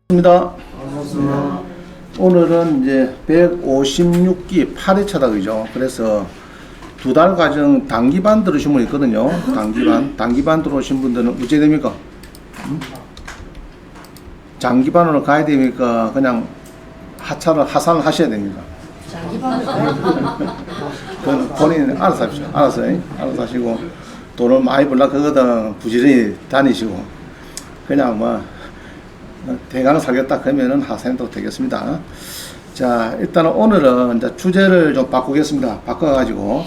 입니다. 오늘은 이제 156기 8회차다 그죠? 그래서 두 달 과정 단기반 들으신 분 있거든요. 단기반 들어오신 분들은 어째 됩니까? 장기반으로 가야 됩니까? 그냥 하산을 하셔야 됩니까? 그건 본인 알아서 하십시오. 알아서 하시고 돈을 많이 벌라 그거든 부지런히 다니시고 그냥 뭐 대강 살겠다 그러면은 하산도 되겠습니다. 자, 일단은 오늘은 이제 주제를 좀 바꾸겠습니다. 바꿔가지고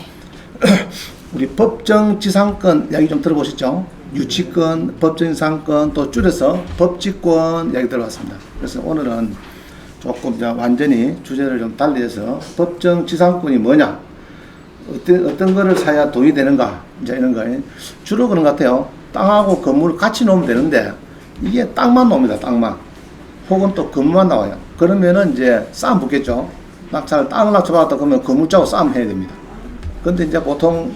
우리 법정지상권 이야기 좀 들어보셨죠? 유치권, 법정지상권 또 줄여서 법치권 이야기 들어봤습니다. 그래서 오늘은 조금 이제 완전히 주제를 좀 달리해서 법정지상권이 뭐냐, 어떤 거를 사야 돈이 되는가, 이제 이런 거 주로 그런 것 같아요. 땅하고 건물을 같이 놓으면 되는데 이게 땅만 나옵니다. 땅만. 혹은 또 건물만 나와요. 그러면은 이제 싸움 붙겠죠. 낙찰을 땅을 낙찰받았다 그러면 건물자고 싸움 해야 됩니다. 근데 이제 보통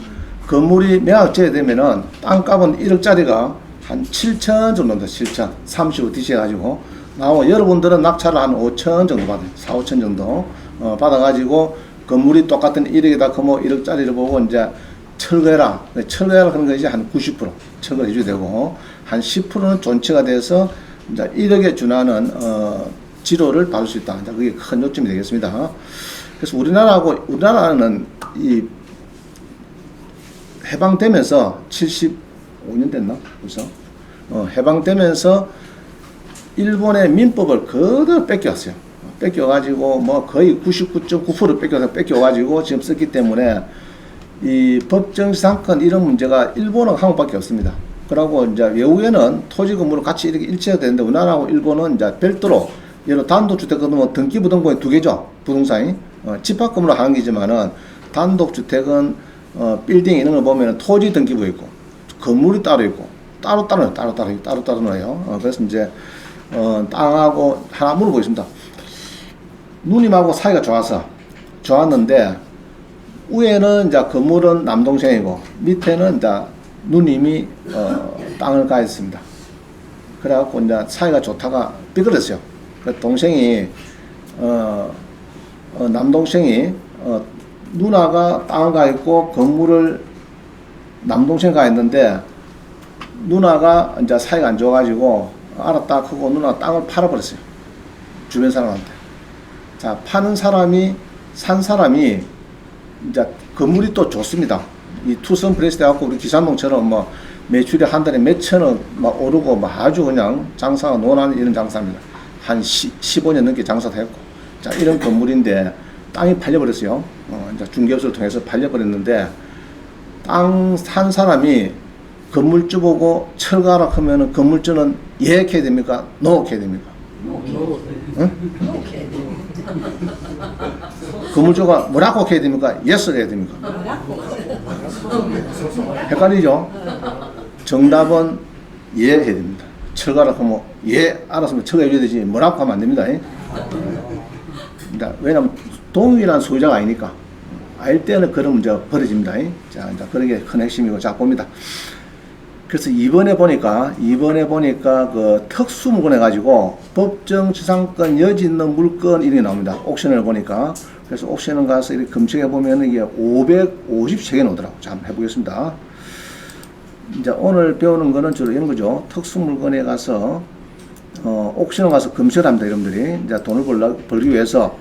건물이 매각 지어야 되면은 땅값은 1억짜리가 한 7천 정도입니다. 7천. 35 디셔가지고 나오고 여러분들은 낙찰을 한 5천 정도 받아요. 4, 5천 정도 받아가지고 건물이 똑같은 1억이다 그러면 1억짜리를 보고 이제 철거해라. 철거해라 하는 것이 한 90% 철거 해줘야 되고 한 10%는 존치가 돼서 이제 1억에 준하는 지로를 받을 수 있다. 이제 그게 큰 요점이 되겠습니다. 그래서 우리나라는 이 해방되면서 75년 됐나? 벌써 해방되면서 일본의 민법을 그대로 뺏겨왔어요. 뺏겨가지고 뭐 거의 99.9% 뺏겨가지고 지금 썼기 때문에 이 법정지상권 이런 문제가 일본하고 한국밖에 없습니다. 그러고 이제 외국에는 토지 건물을 같이 이렇게 일치해야 되는데 우리나라하고 일본은 이제 별도로 예를 단독주택 같은 뭐 등기부등본이 두 개죠. 부동산이 집합 건물로 하는 게지만은 단독주택은 빌딩 이런 걸 보면은 토지 등기부 있고 건물이 따로 있고 따로 넣어요. 그래서 이제 땅하고 하나 물어보겠습니다. 누님하고 사이가 좋았는데 위에는 이제 건물은 남동생이고 밑에는 이제 누님이 땅을 가했습니다. 그래갖고 이제 사이가 좋다가 삐그렸어요. 그 동생이 남동생이 누나가 땅을 가했고 건물을 남동생 가했는데 누나가 이제 사이가 안 좋아가지고 알았다 하고 누나 땅을 팔아버렸어요. 주변 사람한테. 자, 산 사람이 이제 건물이 또 좋습니다. 이 투썸 프레스 돼갖고 우리 기산동처럼 뭐 매출이 한 달에 몇 천억 막 오르고 막 아주 그냥 장사가 논하는 이런 장사입니다. 한 15년 넘게 장사도 했고. 자, 이런 건물인데 땅이 팔려버렸어요. 이제 중개업소를 통해서 팔려버렸는데 땅 산 사람이 건물주 보고 철거하라 하면은 건물주는 예약해야 됩니까? 노역해야 됩니까? 응? 건물주가 뭐라고 해야 됩니까? 예스를 해야 됩니까? 헷갈리죠? 정답은 예 해야 됩니다. 철거하라 하면 예 알았으면 철거해줘야 되지 뭐라고 하면 안 됩니다. 왜냐면 동일한 소유자가 아니니까 알 때는 그런 문제가 벌어집니다. 자, 이제 그런 게 큰 핵심이고 자 봅니다. 그래서 이번에 보니까 그 특수물건 해가지고 법정지상권 여지 있는 물건 이런 게 나옵니다. 옥션을 보니까. 그래서 옥션을 가서 이렇게 검색해 보면 이게 553개 나오더라고. 자, 한번 해보겠습니다. 이제 오늘 배우는 거는 주로 이런 거죠. 특수물건에 가서, 옥션을 가서 검색을 합니다. 여러분들이. 이제 돈을 벌기 위해서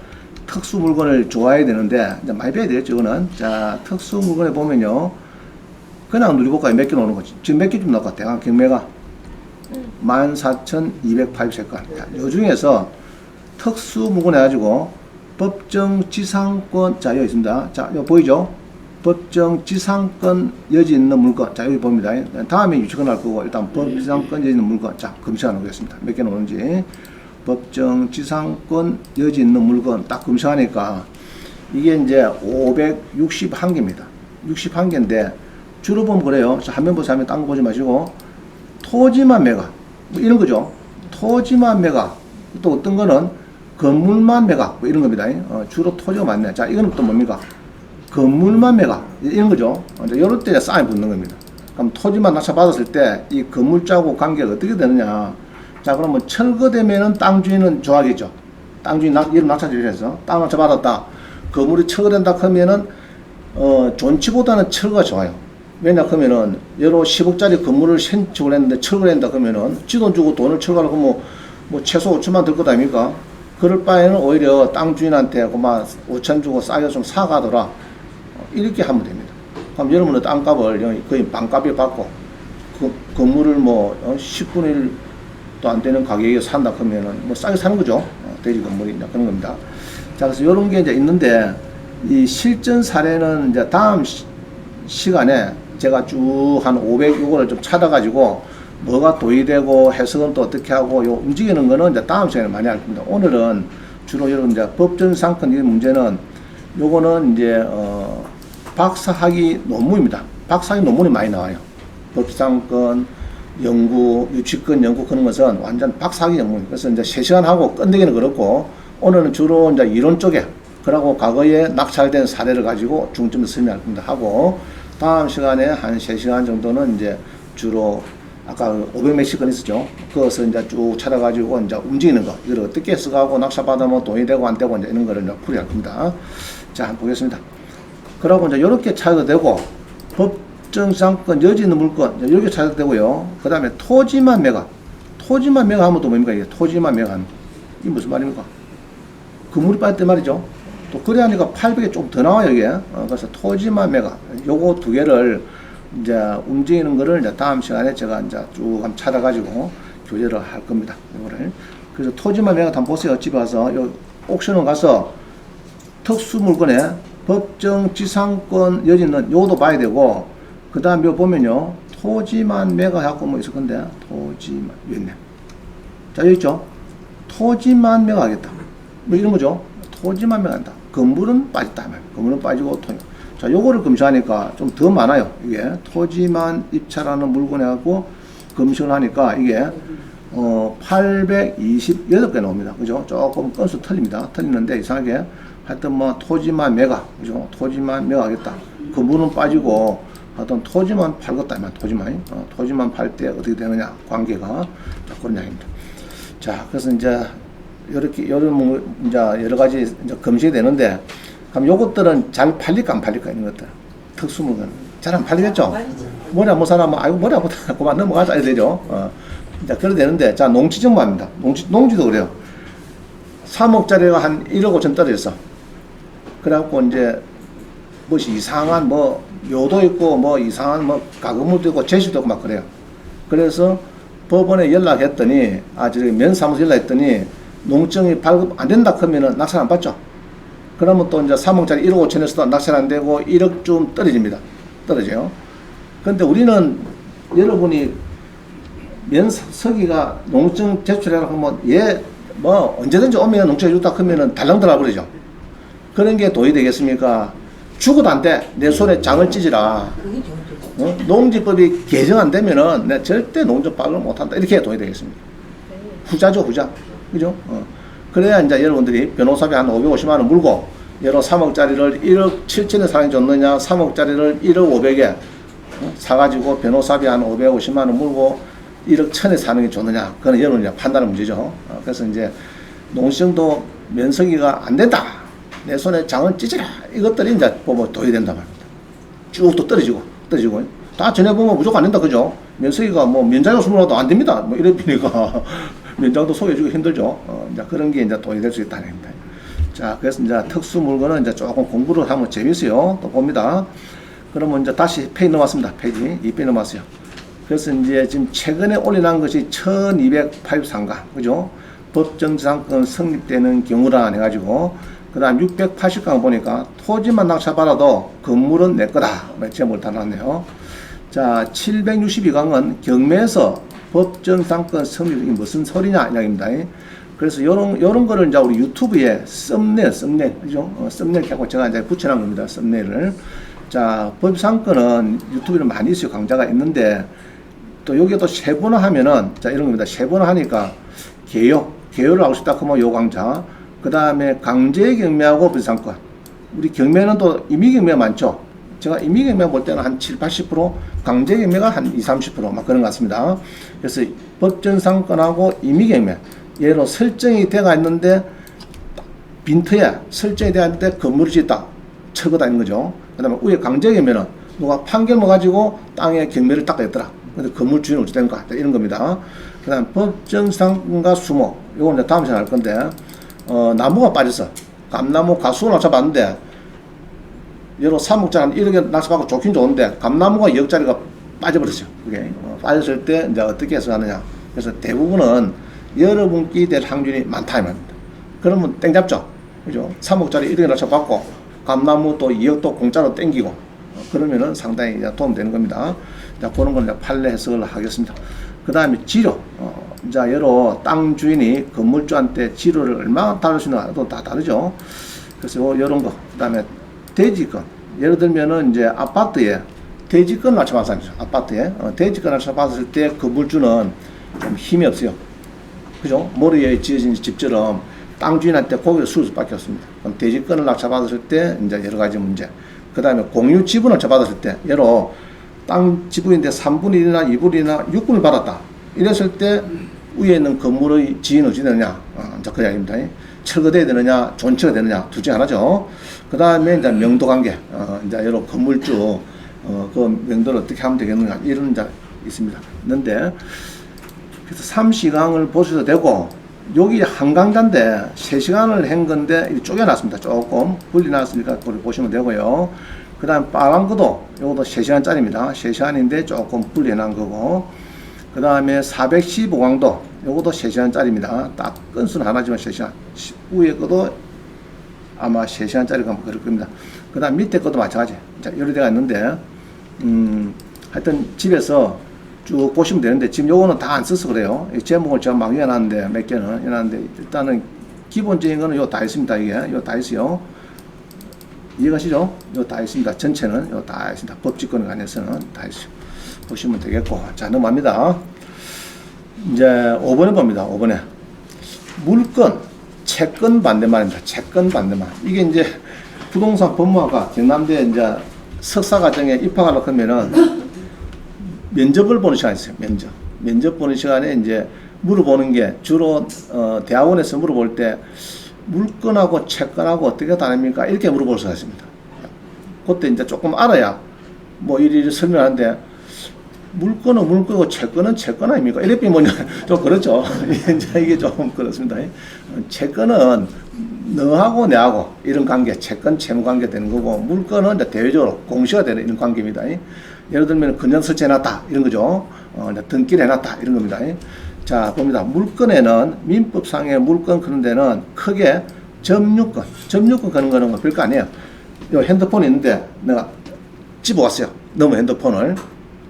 특수물건을 좋아해야 되는데, 이제 많이 배워야 되겠죠. 이거는. 자, 특수물건에 보면요. 그냥 누리볼까요? 몇 개 나오는 거지. 지금 몇 개 좀 나올 것 같아요. 경매가 14,280색깔. 요 중에서 특수물건 해가지고 법정지상권, 자, 여기 있습니다. 자, 여기 보이죠? 법정지상권 여지 있는 물건. 자, 여기 봅니다. 다음에 유치권 할 거고, 일단 법지상권 여지 있는 물건. 자, 검색하는 거겠습니다. 몇 개 나오는지. 법정지상권 여지 있는 물건 딱 검색하니까 이게 이제 561개입니다. 61개인데 주로 보면 그래요. 화면 보세요. 화면 딴 거 보지 마시고 토지만 매각 뭐 이런 거죠. 토지만 매각 또 어떤 거는 건물만 매각 뭐 이런 겁니다. 주로 토지가 많네. 자, 이거는 또 뭡니까? 건물만 매각 이런 거죠. 이제 이럴 때 싸움이 붙는 겁니다. 그럼 토지만 낙찰받았을 때 이 건물주하고 관계가 어떻게 되느냐. 자, 그러면 철거되면은 땅 주인은 좋아하겠죠. 땅 주인 이름 낙찰을 해서 땅 낙찰받았다. 건물이 철거된다 하면은 존치보다는 철거가 좋아요. 왜냐 하면은 여러 10억짜리 건물을 신축을 했는데 철거를 한다 그러면은 지돈 주고 돈을 철거하려고 뭐 최소 5천만 들 것 아닙니까? 그럴 바에는 오히려 땅 주인한테 그만 5천 주고 싸게 좀 사가더라. 이렇게 하면 됩니다. 그럼 여러분은 땅값을 거의 반값에 받고 그 건물을 뭐 10분의 1도 안 되는 가격에 산다 그러면은 뭐 싸게 사는 거죠. 돼지 건물이 이제 그런 겁니다. 자, 그래서 이런 게 이제 있는데 이 실전 사례는 이제 다음 시간에 제가 쭉 한 500 요거를 좀 찾아가지고 뭐가 도의되고 해석은 또 어떻게 하고 요 움직이는 거는 이제 다음 시간에 많이 할 겁니다. 오늘은 주로 여러분 이제 법정상권 이 문제는 요거는 이제 박사학위 논문입니다. 박사학위 논문이 많이 나와요. 법상권 연구, 유치권 연구 그런 것은 완전 박사학위 연문. 그래서 이제 3시간 하고 끝내기는 그렇고 오늘은 주로 이제 이론 쪽에 그러고 과거에 낙찰된 사례를 가지고 중점을 설명할 겁니다. 하고 다음 시간에 한 3시간 정도는 이제 주로 아까 500몇십 건 있었죠. 그것을 이제 쭉 찾아가지고 이제 움직이는 거. 이걸 어떻게 써가고 낙찰받으면 돈이 되고 안 되고 이제 이런 거를 이제 풀이할 겁니다. 자, 한번 보겠습니다. 그러고 이제 이렇게 찾아도 되고, 법정상권, 여지 있는 물건, 이렇게 찾아도 되고요. 그 다음에 토지만 매각. 토지만 매각하면 또 뭡니까? 이게 토지만 매각하면. 이게 무슨 말입니까? 건물이 빠졌단 말이죠. 또 그래 하니까 800에 좀 더 나와요, 이게. 그래서 토지만 매각. 요거 두 개를 이제 움직이는 거를 이제 다음 시간에 제가 이제 쭉 한번 찾아가지고 교재를 할 겁니다. 이거를. 그래서 토지만 매각 한번 보세요. 집에 와서 요 옥션을 가서 특수 물건에 법정 지상권 여지 있는 요것도 봐야 되고, 그 다음에 요 보면요. 토지만 매각하고 뭐 있을 건데, 토지만, 여기 있네. 자, 여기 있죠? 토지만 매각하겠다. 뭐 이런 거죠. 토지만 매각한다. 건물은 빠졌다. 건물은 빠지고 토지. 자, 요거를 검증하니까 좀 더 많아요. 이게 토지만 입찰하는 물건에 갖고 검증을 하니까 이게 828개 나옵니다. 그죠? 조금 건수 틀립니다. 틀리는데 이상하게 하여튼 뭐 토지만 매각, 그죠? 토지만 매각하겠다. 건물은 빠지고 하여튼 토지만 팔겠다. 토지만 팔 때 어떻게 되느냐 관계가 그런 이야기입니다. 자, 그래서 이제 이렇게 이제 여러 가지 이제 검증이 되는데. 그럼 요것들은 잘 팔릴까 안 팔릴까 이런 것들 특수물건 잘 안 팔리겠죠? 머리 안 못 사람은 아이고 머리 안 못 하고 그만 넘어가자 이래 되죠. 이제 그래 되는데 자 농지정보입니다. 농지도 그래요. 3억짜리가 한 1억 5천 떨어졌어. 그래갖고 이제 무엇이 이상한 뭐 묘도 있고 뭐 이상한 뭐 가구물도 있고 제시도 있고 막 그래요. 그래서 법원에 연락했더니 저기 면사무소 연락했더니 농정이 발급 안 된다 그러면은 낙찰 안 받죠. 그러면 또 이제 3억짜리 1억 5천에서도 낙찰 안 되고 1억쯤 떨어집니다. 떨어져요. 그런데 우리는 여러분이 서기가 농증 제출해라고 하면 뭐 언제든지 오면 농증 해줬다 하면은 달랑달랑 그러죠. 그런 게 도의 되겠습니까? 죽어도 안 돼. 내 손에 장을 찢으라. 농지법이 개정 안 되면은 내 절대 농지 파악을 못 한다. 이렇게 도의 되겠습니다. 후자죠, 후자. 그죠? 그래야 이제 여러분들이 변호사비 한 550만 원 물고 여러 3억짜리를 1억 7천에 사람이 줬느냐 3억짜리를 1억 500에 사가지고 변호사비 한 550만 원 물고 1억 1천에 사는 게 좋느냐 그건 여러분이 판단의 문제죠. 그래서 이제 농시정도 면석이가 안 된다 내 손에 장을 찢으라 이것들이 이제 보면 도의된단 말입니다. 쭉 또 떨어지고 다 전해보면 무조건 안 된다 그죠? 면석이가 뭐 면장을 수물어도 안 됩니다 뭐 이래니까 면장도 소개해주기 힘들죠. 이제 그런 게 이제 도의될 수 있다는 겁니다. 자, 그래서 이제 특수 물건은 이제 조금 공부를 하면 재밌어요. 또 봅니다. 그러면 이제 다시 페이지 넘어왔습니다. 페이지 2페이지 넘어왔어요. 그래서 이제 지금 최근에 올려놓은 것이 1283강, 그죠? 법정지상권 성립되는 경우라 해가지고, 그 다음 680강 보니까 토지만 낙찰받아도 건물은 내 거다. 제목을 달았네요. 자, 762강은 경매에서 법정상권 성립이 무슨 소리냐 이야기입니다. 그래서 요런 거를 이제 우리 유튜브에 썸네일, 그죠? 썸네일 하고 제가 이제 붙여놓은 겁니다. 썸네일을. 자, 법상권은 유튜브에 많이 있어요. 강좌가 있는데, 또 여기에 또 세분화 하면은, 자, 이런 겁니다. 세분화 하니까, 개요를 하고 싶다 하면 요 강좌, 그 다음에 강제 경매하고 법상권, 우리 경매는 또 임의경매 많죠. 제가 임의경매 볼 때는 한 7, 80%, 강제경매가 한 20, 30%막 그런 것 같습니다. 그래서 법정상권하고 임의경매, 예로 설정이 돼가 있는데 빈터에 설정이 되어 있는데 건물을 짓다, 철거다 있는 거죠. 그 다음에 위에 강제경매는 누가 판결만 가지고 땅에 경매를 딱 했더라. 근데 건물 주인은 어찌 된가? 이런 겁니다. 그 다음 법정상권과 수목, 요건 이제 다음 시간에 할 건데, 나무가 빠졌어. 감나무 가수를 낮춰봤는데, 예로 3억짜리 한 1억에 낙찰받고 좋긴 좋은데, 감나무가 2억짜리가 빠져버렸어요. 그게. 빠졌을 때 이제 어떻게 해서 하느냐. 그래서 대부분은 여러분께 될 확률이 많다 이 말입니다. 그러면 땡 잡죠. 그죠? 3억짜리 1억에 낙찰받고, 감나무 또 2억도 공짜로 땡기고, 그러면은 상당히 도움되는 겁니다. 자, 그런 건 이제 판례 해석을 하겠습니다. 그 다음에 지료. 이제 여러 땅 주인이 건물주한테 지료를 얼마나 다룰 수 있는가도 다 다르죠. 그래서 이런 거. 그 다음에 대지권. 예를 들면은 이제 아파트에 대지권을 낮춰봤어요. 아파트에. 대지권을 낮춰봤을 때 건물주는 좀 힘이 없어요. 그죠? 머리에 지어진 집처럼 땅 주인한테 고개를 숙일 수밖에 없습니다. 그럼 대지권을 낮춰받았을 때 이제 여러 가지 문제. 그 다음에 공유 지분을 쳐받았을 때, 예로 땅 지분인데 3분의 1이나 2분이나 6분을 받았다. 이랬을 때 위에 있는 건물의 지인은 어찌 되느냐. 이제 그 이야기입니다. 철거돼야 되느냐, 존치가 되느냐, 둘 중에 하나죠. 그 다음에 이제 명도 관계. 이제 여러 건물주, 그 명도를 어떻게 하면 되겠느냐. 이런 이제 있습니다. 있는데, 그래서 3시간을 보셔도 되고, 여기 한강자인데 3시간을 한 건데 쪼개놨습니다. 조금 분리놨으니까 보시면 되고요. 그 다음 빨간 거도 이것도 3시간짜리입니다. 3시간인데 조금 분리해놓은 거고, 그 다음에 415강도 이것도 3시간짜리입니다. 딱 건수는 하나지만 3시간. 위에 거도 아마 3시간짜리가 그럴 겁니다. 그 다음 밑에 것도 마찬가지. 자, 여러 대가 있는데 하여튼 집에서 쭉 보시면 되는데, 지금 요거는 다 안 써서 그래요. 제목을 제가 막 해놨는데, 몇 개는 해놨는데, 일단은 기본적인 거는 요 다 있습니다. 이게 요 다 있어요. 이해가시죠? 요 다 있습니다. 전체는 요 다 있습니다. 법직권에 관해서는 다 있어요. 보시면 되겠고. 자, 넘어갑니다. 이제 5번에 봅니다. 5번에 물건, 채권 반대말입니다. 채권 반대말. 이게 이제 부동산 법무학과 경남대 이제 석사 과정에 입학하려고 하면은 면접을 보는 시간이 있어요. 면접 보는 시간에 이제 물어보는 게 주로 대학원에서 물어볼 때 물건하고 채권하고 어떻게 다릅니까? 이렇게 물어볼 수가 있습니다. 그때 이제 조금 알아야 뭐 이리 설명하는데, 물건은 물건이고 채권은 채권 아닙니까? 이렇게 뭐냐 좀 그렇죠. 이제 이게 좀 그렇습니다. 채권은 너하고 내하고 이런 관계, 채권 채무 관계 되는 거고, 물건은 이제 대외적으로 공시가 되는 이런 관계입니다. 예를 들면 건전 설치해놨다 이런 거죠. 등기를 해놨다 이런 겁니다. 자, 봅니다. 물건에는 민법상의 물건 그런 데는 크게 점유권 그런 거는 별거 아니에요. 요 핸드폰이 있는데 내가 집어왔어요. 너무 핸드폰을.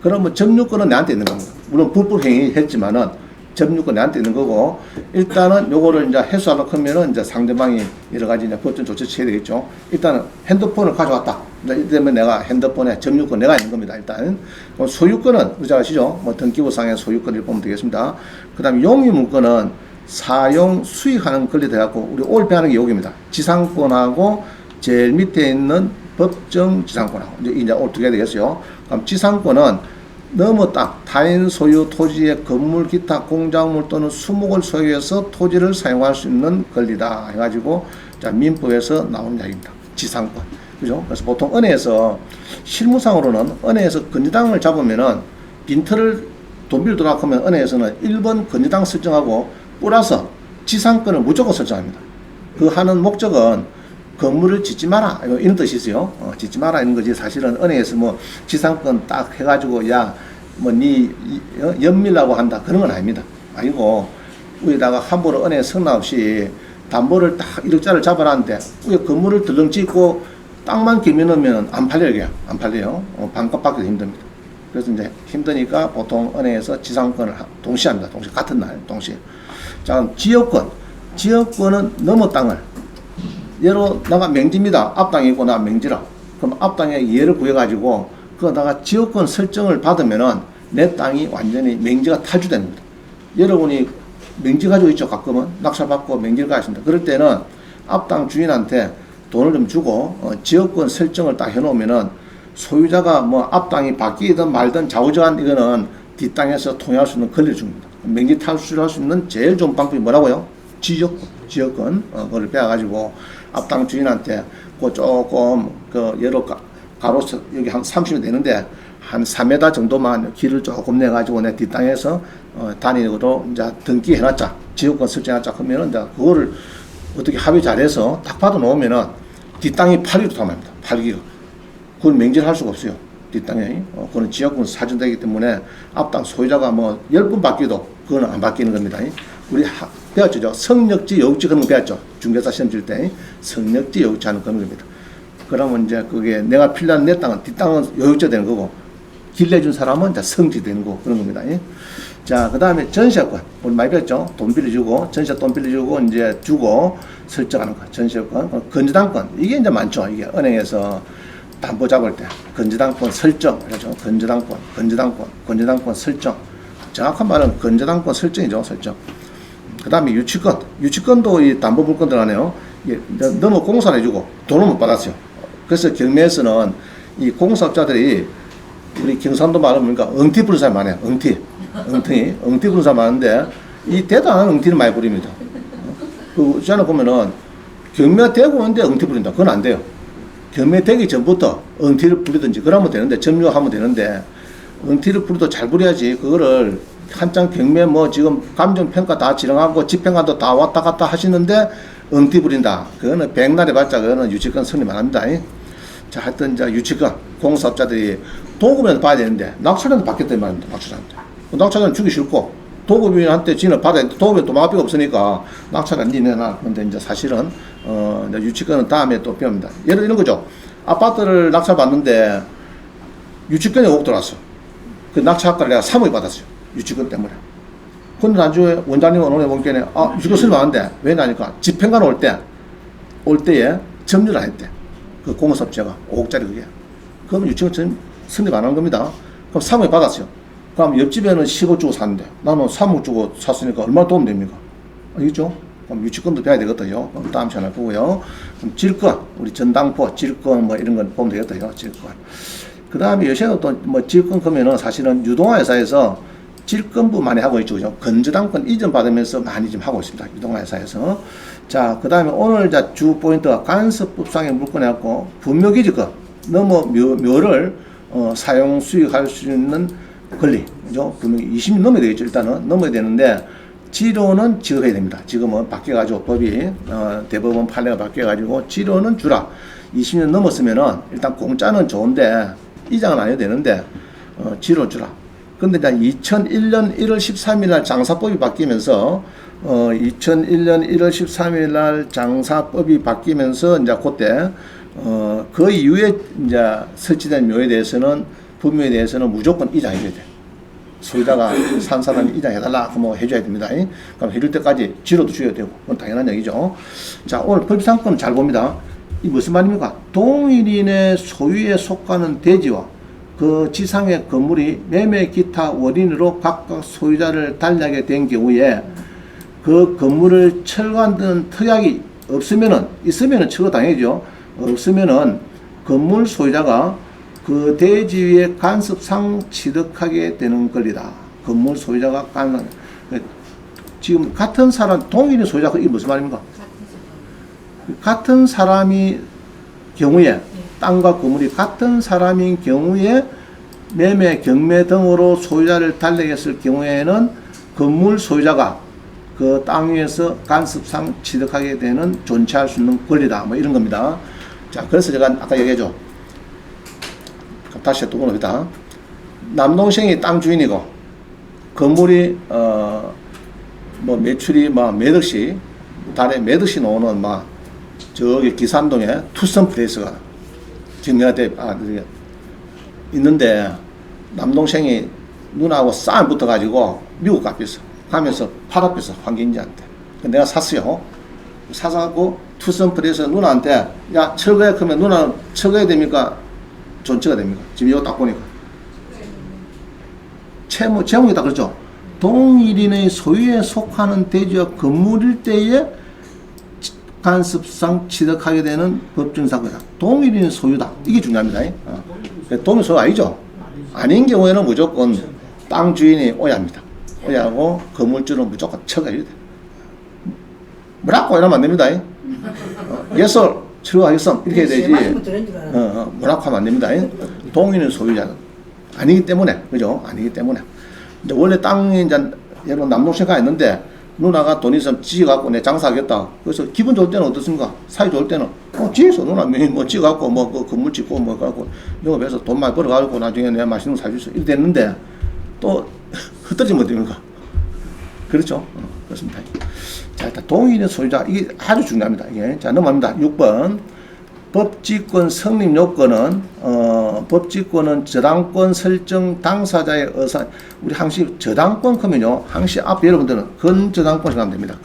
그러면 점유권은 내한테 있는 겁니다. 물론 불법행위 했지만은 점유권 내한테 있는 거고, 일단은 요거를 이제 해소하려고 하면은 이제 상대방이 여러 가지 이제 법정 조치 취해야 되겠죠. 일단은 핸드폰을 가져왔다. 이러면 내가 핸드폰에 점유권 내가 있는 겁니다. 일단. 소유권은, 우리 잘 아시죠? 뭐 등기부상의 소유권을 보면 되겠습니다. 그 다음에 용의물권은 사용, 수익하는 권리 돼갖고, 우리 오일 배하는 게 여기입니다. 지상권하고 제일 밑에 있는 법정 지상권하고, 이제 올 두 개 되겠어요. 그럼 지상권은 너무 땅, 타인 소유 토지의 건물, 기타 공작물 또는 수목을 소유해서 토지를 사용할 수 있는 권리다 해가지고, 자, 민법에서 나온 이야기입니다. 지상권. 그죠? 그래서 보통 은행에서, 실무상으로는 은행에서 건지당을 잡으면은 빈터를 돈비를 들어가면 은행에서는 1번 건지당 설정하고 플러스 지상권을 무조건 설정합니다. 그 하는 목적은 건물을 짓지 마라 이런 뜻이 있어요. 짓지 마라 이런 거지. 사실은 은행에서 뭐 지상권 딱 해가지고 야 뭐 니 연밀라고 한다 그런 건 아닙니다. 아니고 위에다가 함부로 은행 성납 없이 담보를 딱 1억짜리를 잡아놨는데 위에 건물을 덜렁 짓고 땅만 기면으면 안 팔려요. 그냥 안 팔려요. 반값 받기도 힘듭니다. 그래서 이제 힘드니까 보통 은행에서 지상권을 동시에 합니다. 동시에 같은 날 동시에. 자, 그럼 지역권은 너무 땅을, 예로 나가 맹지입니다. 앞땅이 있고 나 맹지라. 그럼 앞땅에 예를 구해가지고 그거다가 지역권 설정을 받으면은 내 땅이 완전히 맹지가 탈주됩니다. 여러분이 맹지 가지고 있죠. 가끔은 낙찰받고 맹지를 가있습니다. 그럴 때는 앞땅 주인한테 돈을 좀 주고 지역권 설정을 딱 해놓으면은 소유자가 뭐 앞땅이 바뀌든 말든 좌우지간 이거는 뒷땅에서 통행할 수 있는 권리를 줍니다. 명지 탈출할 수 있는 제일 좋은 방법이 뭐라고요? 지역권 그걸 빼가지고 앞땅 주인한테 그 조금 그 예로 가로서 여기 한 30이 되는데 한 3m 정도만 길을 조금 내 가지고 내 뒷땅에서 단위로 이제 등기 해놨자 지역권 설정해놨자 하면은 이제 그거를 어떻게 합의 잘해서 딱 받아 놓으면은 뒷땅이 8기로 탐합니다. 8기로. 그걸 맹지할 수가 없어요. 뒷땅에. 그거는 지역권 사전되기 때문에 앞땅 소유자가 뭐 10번 바뀌어도 그거는 안 바뀌는 겁니다. 우리 배웠죠. 성역지 여우지 그런 거 배웠죠. 중개사 시험 칠 때 성역지 여우지 하는 그런 겁니다. 그러면 이제 그게 내가 필요한 내 땅은 뒷땅은 여유자 되는 거고 길 내준 사람은 이제 성지 되는 거 그런 겁니다. 자, 그 다음에 전세권. 우리 많이 배웠죠. 돈 빌려주고, 전세 돈 빌려주고, 이제 주고, 설정하는 거. 전세권. 건저당권. 이게 이제 많죠. 이게 은행에서 담보 잡을 때. 건저당권 설정. 그렇죠. 건저당권 설정. 정확한 말은 건저당권 설정이죠. 설정. 그 다음에 유치권. 유치권도 이 담보 물건 들어가네요. 너무 공사를 해주고, 돈을 못 받았어요. 그래서 경매에서는 이 공사업자들이 우리 경상도 말은 뭡니까? 엉티 부른 사람이 많아요. 엉티 부른 사람 많은데, 이 대단한 엉티를 많이 부립니다. 저는 보면은, 경매 되고 있는데 엉티 부린다. 그건 안 돼요. 경매 되기 전부터 엉티를 부리든지, 그러면 되는데, 점유하면 되는데, 엉티를 부려도 잘 부려야지, 그거를 한장 경매 뭐 지금 감정평가 다 지정하고 집행관도 다 왔다 갔다 하시는데, 엉티 부린다. 그거는 백날에 봤자 그거는 유치권 승리 안 합니다. 자, 하여튼, 이제 유치권, 공사업자들이 도급에서 봐야 되는데, 낙찰자한테 받겠다, 이 말입니다. 낙찰자한테. 낙찰자는 주기 싫고, 도급인한테 진을 받아야 돼. 도급에 또 마비가 없으니까, 낙찰은 니 내놔. 근데 이제 사실은, 이제 유치권은 다음에 또 배웁니다. 예를 들어 이런 거죠. 아파트를 낙찰 받는데, 유치권이 5억 들어왔어. 그 낙찰가를 내가 3억이 받았어요. 유치권 때문에. 근데 나중에 원장님은 오늘 보니까, 유치권 쓰면 안 돼. 왜냐니까, 집행관 올 때에 점유를 안 했대. 그 공사업자가 5억짜리 그게. 그러면 유치권 승립 안 한 겁니다. 그럼 3억 받았어요. 그럼 옆집에는 10억 주고 샀는데 나는 3억 주고 샀으니까 얼마나 도움 됩니까? 알겠죠? 그럼 유치권도 배워야 되겠다요. 다음 시간에 보고요. 그럼 질권, 우리 전당포, 질권 뭐 이런 건 보면 되겠다요. 질권. 그 다음에 요새는 또 뭐 질권 하면은 사실은 유동화회사에서 질권부 많이 하고 있죠. 그죠? 건저당권 이전 받으면서 많이 좀 하고 있습니다. 유동화회사에서. 자, 그 다음에 오늘 주 포인트가 간섭법상의 물건에 갖고 분묘기지권. 너무 묘를 사용 수익할 수 있는 권리, 그죠? 분명히 20년 넘어야 되겠죠. 일단은 넘어야 되는데 지료는 지급해야 됩니다. 지금은 바뀌어가지고 법이 대법원 판례가 바뀌어가지고 지료는 주라. 20년 넘었으면은 일단 공짜는 좋은데 이장은 안 해도 되는데 지료 주라. 근데 이제 2001년 1월 13일 날 장사법이 바뀌면서 2001년 1월 13일 날 장사법이 바뀌면서 이제 그때 그 이후에 이제 설치된 묘에 대해서는 분묘에 대해서는 무조건 이장해줘야 돼. 소유자가 산 사람이 이장해달라 그러면 해줘야 됩니다. 그럼 해줄 때까지 지로도 줘야 되고 그건 당연한 얘기죠. 자, 오늘 법상권 잘 봅니다. 이 무슨 말입니까? 동일인의 소유에 속하는 대지와 그 지상의 건물이 매매 기타 원인으로 각각 소유자를 달리하게 된 경우에 그 건물을 철거한 등 특약이 없으면은 있으면은 철거 당해죠. 없으면은 건물 소유자가 그 대지 위에 간섭상 취득하게 되는 권리다. 건물 소유자가 지금 같은 사람 동일인 소유자가 이게 무슨 말입니까? 같은 사람이 경우에 땅과 건물이 같은 사람인 경우에 매매, 경매 등으로 소유자를 달리게 했을 경우에는 건물 소유자가 그 땅 위에서 간섭상 취득하게 되는 존치할 수 있는 권리다. 뭐 이런 겁니다. 자, 그래서 제가 아까 얘기했죠. 다시 또 봅니다. 남동생이 땅 주인이고 건물이 뭐 매출이 막 몇 억씩 달에 몇 억씩 나오는 막 저기 기산동에 투썸 플레이스가 경매가 있는데 남동생이 누나하고 싸움 붙어가지고 미국 가면서 팔아뺐어. 환경인지한테. 내가 샀어요. 사사고 투썸 플레이스 누나한테 야 철거해. 그러면 누나는 철거해야 됩니까? 존치가 됩니까? 지금 이거 딱 보니까. 제목이 다 그렇죠. 동일인의 소유에 속하는 대지와 건물일 때에 간섭상 취득하게 되는 법정 사고다. 동일인 소유다. 이게 중요합니다. 동일 소유 아니죠. 아닌 경우에는 무조건 땅 주인이 오야합니다. 오야하고 건물주는 무조건 처가해야 돼. 뭐라고 이러면 안 됩니다. 예설 처리하겠음 이렇게 해야 되지. 뭐라고 하면 안 됩니다. 동일인 소유자는 아니기 때문에, 그죠? 아니기 때문에. 이제 원래 땅이 이제 여러분 남동생가 있는데 누나가 돈 있으면 지어갖고 내 장사하겠다. 그래서 기분 좋을 때는 어떻습니까? 사이 좋을 때는 지어서 누나 뭐 지어갖고 뭐 그 건물 짓고 뭐 갖고 영업해서 돈 많이 벌어가지고 나중에 내가 맛있는 거 사줄 수 이렇게 됐는데 또 흩어지면 어떡합니까? 그렇죠? 그렇습니다. 자, 일단 동일인 소유자 이게 아주 중요합니다. 이게 자 넘어갑니다. 6번 법지권 성립 요건은 법지권은 저당권 설정 당사자의 의사. 우리 항시 저당권 하면요 항시 앞에 여러분들은 건저당권 생각하면 됩니다.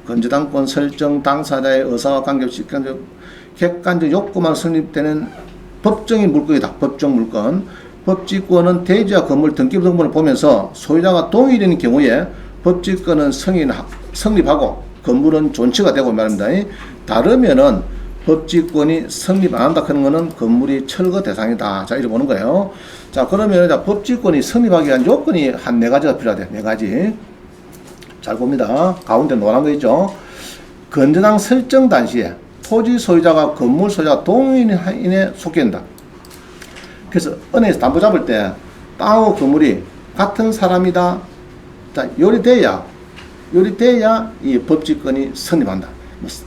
건저당권 설정 당사자의 의사와 관계없이 객관적 요건만 성립되는 법정인 물건이다. 법정 물건. 법지권은 대지와 건물 등기부 등본을 보면서 소유자가 동일인 경우에 법지권은 성립하고 건물은 존치가 되고 말합니다. 다르면은 법지권이 성립 안 한다 하는 거는 건물이 철거 대상이다. 자, 이렇게 보는 거예요. 자, 그러면 자, 법지권이 성립하기 위한 요건이 한 4가지가 필요하대. 4가지. 잘 봅니다. 가운데 노란 거 있죠. 건전항 설정 당시에 토지 소유자가 건물 소유자가 동일인에 속된다. 그래서 은행에서 담보 잡을 때 땅하고 건물이 같은 사람이다. 자, 요리돼야 이 법지권이 성립한다.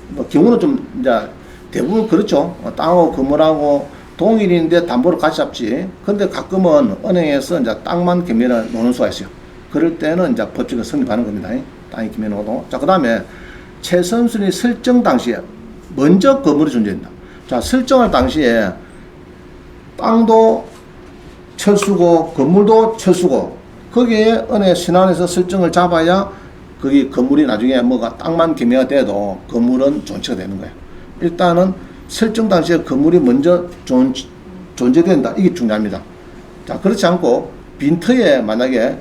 뭐 경우는 좀 이제 대부분 그렇죠. 땅하고 건물하고 동일인데 담보를 같이 잡지. 근데 가끔은 은행에서 이제 땅만 겸해서 놓는 수가 있어요. 그럴 때는 이제 법칙을 성립하는 겁니다. 땅이 겸해 놓고. 자, 그 다음에 최선순위 설정 당시에 먼저 건물이 존재한다. 자, 설정할 당시에 땅도 철수고 건물도 철수고 거기에 은행 신안에서 설정을 잡아야 거기 건물이 나중에 뭐가 땅만 겸해가 돼도 건물은 존치가 되는 거예요. 일단은 설정 당시에 건물이 먼저 존재된다. 이게 중요합니다. 자, 그렇지 않고 빈터에 만약에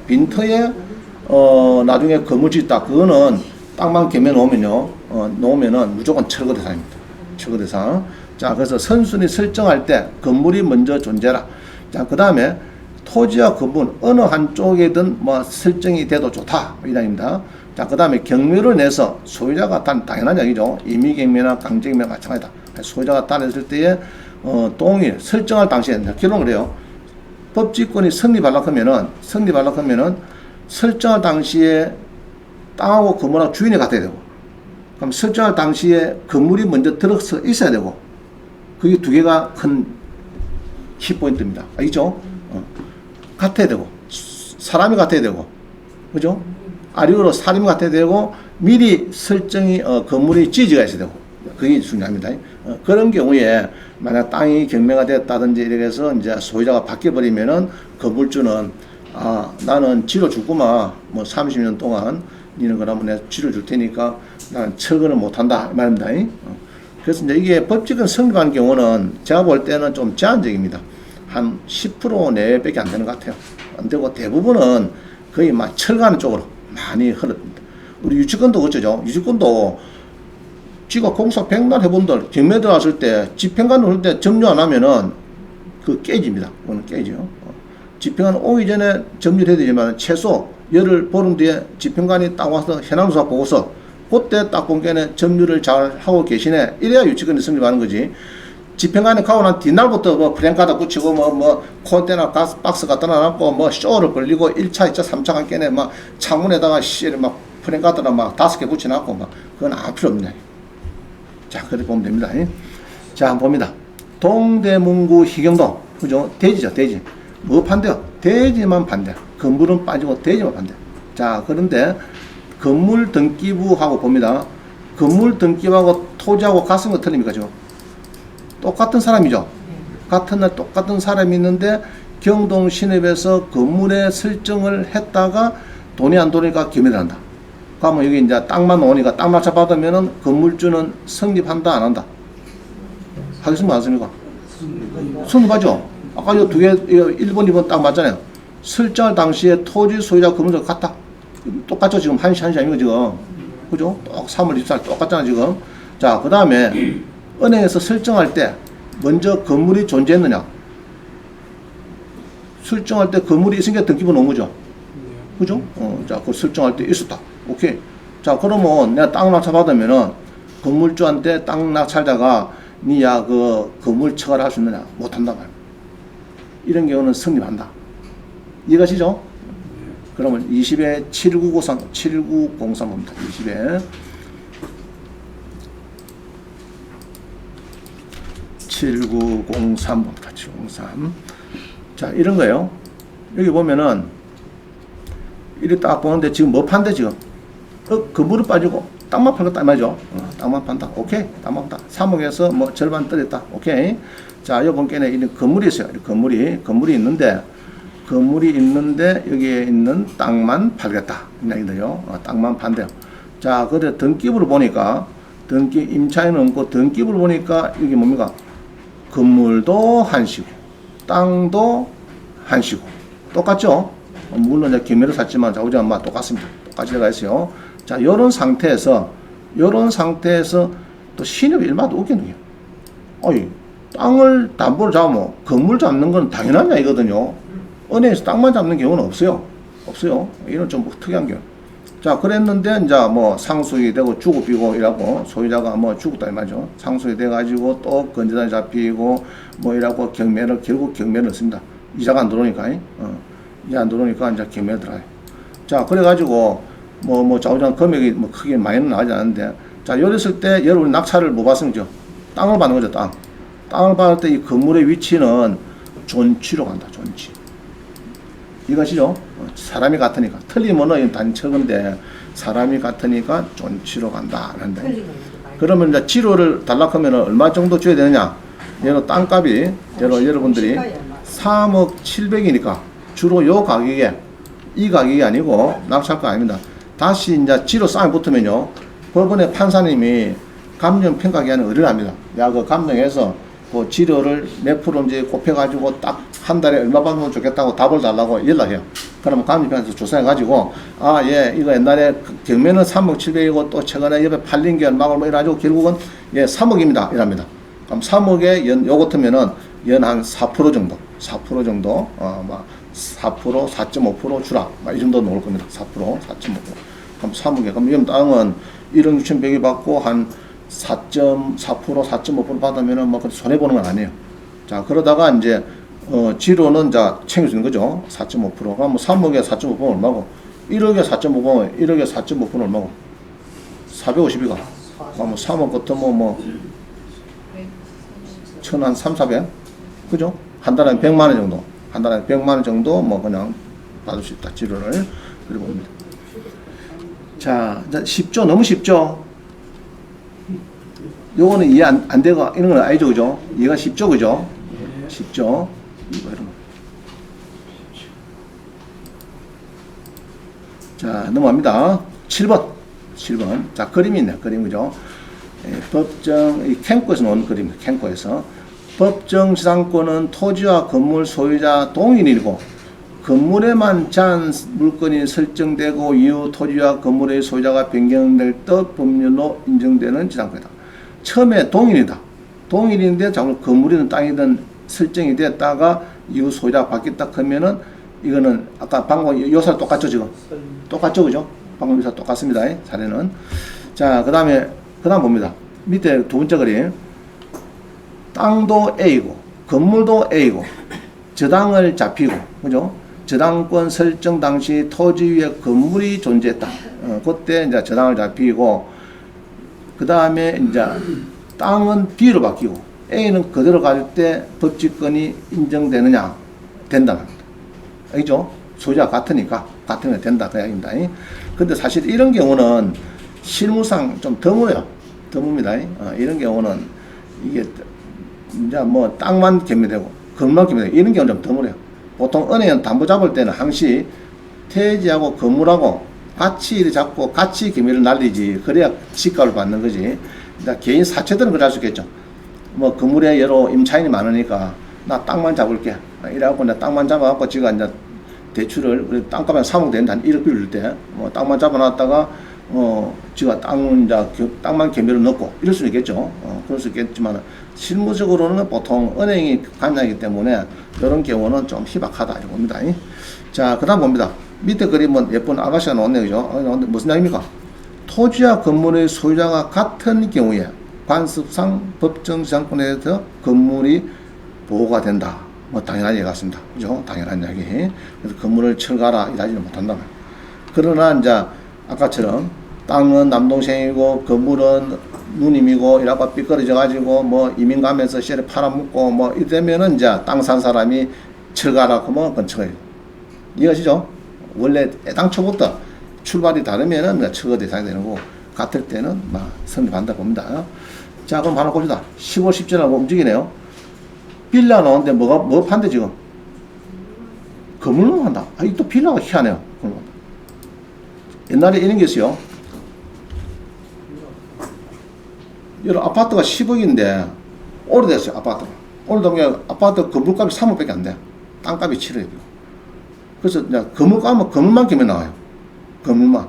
나중에 건물 짓다. 그거는 땅만 겸해 놓으면은 무조건 철거 대상입니다. 철거 대상. 자, 그래서 선순위 설정할 때 건물이 먼저 존재라. 자, 그 다음에 토지와 건물 어느 한쪽이든 뭐 설정이 돼도 좋다. 이 단입니다. 자, 그 다음에 경매를 내서 소유자가 당연한 얘기죠. 임의경매나 강제경매 마찬가지다. 소유자가 따냈을 때에 동일 설정할 당시에 결론을 해요. 법지권이 성립하려고 하면은 설정할 당시에 땅하고 건물하고 주인이 같아야 되고, 그럼 설정할 당시에 건물이 먼저 들어서 있어야 되고, 그게 두 개가 큰 키포인트입니다. 알겠죠? 같아야 되고, 사람이 같아야 되고, 그죠? 아리오로 사림 같아야 되고, 미리 설정이 건물이 지어져야 되고, 그게 중요합니다. 그런 경우에 만약 땅이 경매가 됐다든지 이렇게 해서 이제 소유자가 바뀌어버리면은 건물주는 나는 지로 주구만 뭐 30년 동안 니는 그러면 내가 지로 줄 테니까 나는 철거는 못한다 이 말입니다. 그래서 이제 이게 법칙은 성립한 경우는 제가 볼 때는 좀 제한적입니다. 한 10% 내외밖에 안 되는 것 같아요. 안 되고 대부분은 거의 막 철거하는 쪽으로 많이 흘렀습니다. 우리 유치권도 그렇죠. 유치권도 지가 공사 100날 해본들 경매 들어왔을 때 집행관을 할 때 점유 안 하면은 그 깨집니다. 그거는 깨지요. 집행관 오기 전에 점유를 해야 되지만 최소 열흘 보름 뒤에 집행관이 딱 와서 현황조사 보고서 그때 딱 본게는 점유를 잘 하고 계시네. 이래야 유치권이 성립하는 거지. 집행관이 가고 난 뒷날부터 뭐 프랭카드 붙이고 뭐 콘테이너 가스 박스 갖다 놔놓고 뭐 쇼를 벌리고 1차, 2차, 3차 한 깨네 막 창문에다가 막 프랭카드나 막 5개 붙여놨고 막 그건 아무 필요 없네. 자, 그렇게 보면 됩니다. 자, 한번 봅니다. 동대문구 희경동. 그죠? 대지죠, 대지. 뭐 반대요? 대지만 반대. 건물은 빠지고 대지만 반대. 자, 그런데 건물 등기부하고 봅니다. 건물 등기부하고 토지하고 같은 거 틀립니까, 지금? 똑같은 사람이죠? 같은 날 똑같은 사람이 있는데 경동신협에서 건물에 설정을 했다가 돈이 안 들어오니까 경매를 한다. 그러면 여기 이제 땅만 오니까 땅 낙찰 받으면은 건물주는 성립한다, 안 한다? 하겠습니까, 안 하겠습니까? 성립하죠? 아까 이 두 개, 1번, 2번 딱 맞잖아요. 설정할 당시에 토지 소유자 건물주 같다. 똑같죠, 지금 한시 아니고 지금. 그죠? 3월 24일 똑같잖아, 지금. 자, 그 다음에 은행에서 설정할 때 먼저 건물이 존재했느냐. 설정할 때 건물이 있으니까 등기부 넣은 거죠. 그죠? 자, 그걸 설정할 때 있었다. 오케이. 자, 그러면 내가 땅 낙찰 받으면은 건물주한테 땅 낙찰자가 니야 그 건물 처가를 할 수 있느냐? 못한다 말. 이런 경우는 성립한다. 이해가시죠? 그러면 20에 7903봅니다. 20에 7903봅니다. 703. 자, 이런 거예요. 여기 보면은 이렇게 딱 보는데 지금 뭐 판대 지금? 건물은 빠지고 땅만 팔겠다 이 말이죠. 땅만 판다. 오케이. 땅만 판다. 3억에서 뭐 절반 떨었다. 오케이. 자, 요번 게는 이런 건물이 있어요. 건물이 있는데 여기에 있는 땅만 팔겠다. 이 얘기들요. 땅만 판대요. 자, 그런데 등기부를 보니까 임차인은 없고 등기부를 보니까 이게 뭡니까? 건물도 한시고 땅도 한시고 똑같죠? 물론 이제 김해를 샀지만 자우지 엄마 똑같습니다. 똑같이 들어가 있어요. 자, 요런 상태에서 또 신협이 얼마나 웃기는 거예요. 땅을 담보로 잡으면 건물 잡는 건 당연한 얘기거든요. 은행에서 땅만 잡는 경우는 없어요. 이건 좀 특이한 경우. 자, 그랬는데 이제 뭐 상속이 되고 주고비고 이라고 소유자가 뭐 죽었다 이 말이죠. 상속이 돼 가지고 또 건재단이 잡히고 뭐 이라고 결국 경매를 넣습니다. 이자가 안 들어오니까. 이자 안 들어오니까 이제 경매에 들어가요. 자, 그래 가지고 뭐 좌우장 금액이 뭐 크게 많이는 나가지 않는데, 자, 이랬을 때 여러분 낙찰을 뭐 받습니까? 땅을 받는 거죠. 땅을 받을 때 이 건물의 위치는 존치로 간다. 존치. 이것이죠. 사람이 같으니까. 틀리면은 단척인데 사람이 같으니까 존치로 간다. 그러면 이제 지로를 달락하면 얼마 정도 줘야 되느냐? 얘는 땅값이 여러분들이 3억 7백이니까 주로 요 가격에 이 가격이 아니고 낙찰가 아닙니다. 다시 이제 지로 싸움이 붙으면요. 법원의 판사님이 감정평가기한을 의뢰를 합니다. 야, 그 감정해서 그 지료를 몇 프로인지 곱해가지고 딱 한 달에 얼마 받으면 좋겠다고 답을 달라고 연락해요. 그러면 감정평가에서 조사해가지고, 아, 예, 이거 옛날에 경매는 3억 7백이고 또 최근에 옆에 팔린 게 얼마고 뭐 이래가지고 결국은 예, 3억입니다. 이랍니다. 그럼 3억에 요 같으면은 연 한 4% 정도, 4%, 막 4%, 4.5% 주라. 막 이 정도 나올 겁니다. 4%, 4.5%. 그럼 3억에. 그럼 이 땅은 1억 6,100이 받고 한 4.4%, 4.5% 받으면은 뭐 손해보는 건 아니에요. 자, 그러다가 이제, 지로는 자, 챙겨주는 거죠. 4.5%. 그럼 뭐 3억에 4.5%는 얼마고? 1억에 4.5%는 1억에 4.5%는 얼마고? 450이가. 그럼 뭐 3억 같으면 뭐, 1,000한 3, 400? 그죠? 한 달에 100만원 정도. 한 달에 100만원 정도 뭐 그냥 받을 수 있다. 지로를. 그리고 봅니다. 자, 쉽죠? 너무 쉽죠? 요거는 이해 안 되고, 이런 건 아니죠, 그죠? 이해가 쉽죠, 그죠? 쉽죠? 이거 이런 거. 자, 넘어갑니다. 7번. 자, 그림이 있네, 그림, 그죠? 법정, 이 캠코에서 나온 그림, 캠코에서. 법정 지상권은 토지와 건물 소유자 동일이고, 건물에만 제한 물건이 설정되고 이후 토지와 건물의 소유자가 변경될 때 법률로 인정되는 지상권이다. 처음에 동일인데 자꾸 건물이든 땅이든 설정이 됐다가 이후 소유자가 바뀌었다 하면은 이거는 아까 방금 요사 똑같죠 지금? 똑같죠 그죠? 방금 요사 똑같습니다. 사례는. 자, 그 다음 봅니다. 밑에 두 번째 그림. 땅도 A고 건물도 A고 저당을 잡히고 그죠? 저당권 설정 당시 토지 위에 건물이 존재했다. 그때 이제 저당을 잡히고 그 다음에 이제 땅은 B로 바뀌고 A는 그대로 갈 때 법지권이 인정되느냐? 된다. 알겠죠? 소유자가 같으니까 된다. 그 이야기입니다. 근데 사실 이런 경우는 실무상 좀 드물어요. 드뭅니다. 이런 경우는 이게 이제 뭐 땅만 경매되고 건물만 경매되고 이런 경우는 좀 드물어요. 보통 은행은 담보 잡을 때는 항시 토지하고 건물하고 같이 잡고 같이 경매를 날리지. 그래야 시가를 받는 거지. 그러니까 개인 사채들은 그럴 수 있겠죠. 뭐 건물에 여러 임차인이 많으니까 나 땅만 잡을게. 이래갖고 내 땅만 잡아갖고 지가 이제 대출을 땅값이 3억 되는데 한 1억 빌릴 때 뭐 땅만 잡아놨다가 지가 땅은 이제 땅만 개미를 넣고 이럴 수는 있겠죠. 그럴 수 있겠지만 실무적으로는 보통 은행이 관장이기 때문에 이런 경우는 좀 희박하다 이런 겁니다. 자, 그다음 봅니다. 밑에 그림은 예쁜 아가씨가 나왔네요, 그죠? 무슨 이야기입니까? 토지와 건물의 소유자가 같은 경우에 관습상 법정 지상권에 대해서 건물이 보호가 된다. 뭐 당연한 얘기 같습니다. 그죠? 당연한 이야기. 그래서 건물을 철거하라 이러지는 못한다. 그러나 이제 아까처럼 땅은 남동생이고 건물은 누님이고 이라고 삐끄러져 가지고 뭐 이민 가면서 쉐를 팔아먹고 뭐 이러면은 이제 땅 산 사람이 철거하라 하면 그건 철거해요. 이해하시죠? 원래 애당초부터 출발이 다르면은 철거 대상이 되는 거고 같을 때는 막 성립한다 봅니다. 자, 그럼 하나 봅시다. 10월 17일 움직이네요. 빌라 나오는데 뭐 판대 지금? 건물로 한다. 이 또 빌라가 희한해요. 옛날에 이런 게 있어요. 여러 아파트가 10억인데 오래됐어요. 아파트가. 오래되면 아파트 건물값이 3억밖에 안 돼. 땅값이 7억이에요. 그래서 이제 건물만 기면 나와요. 건물만.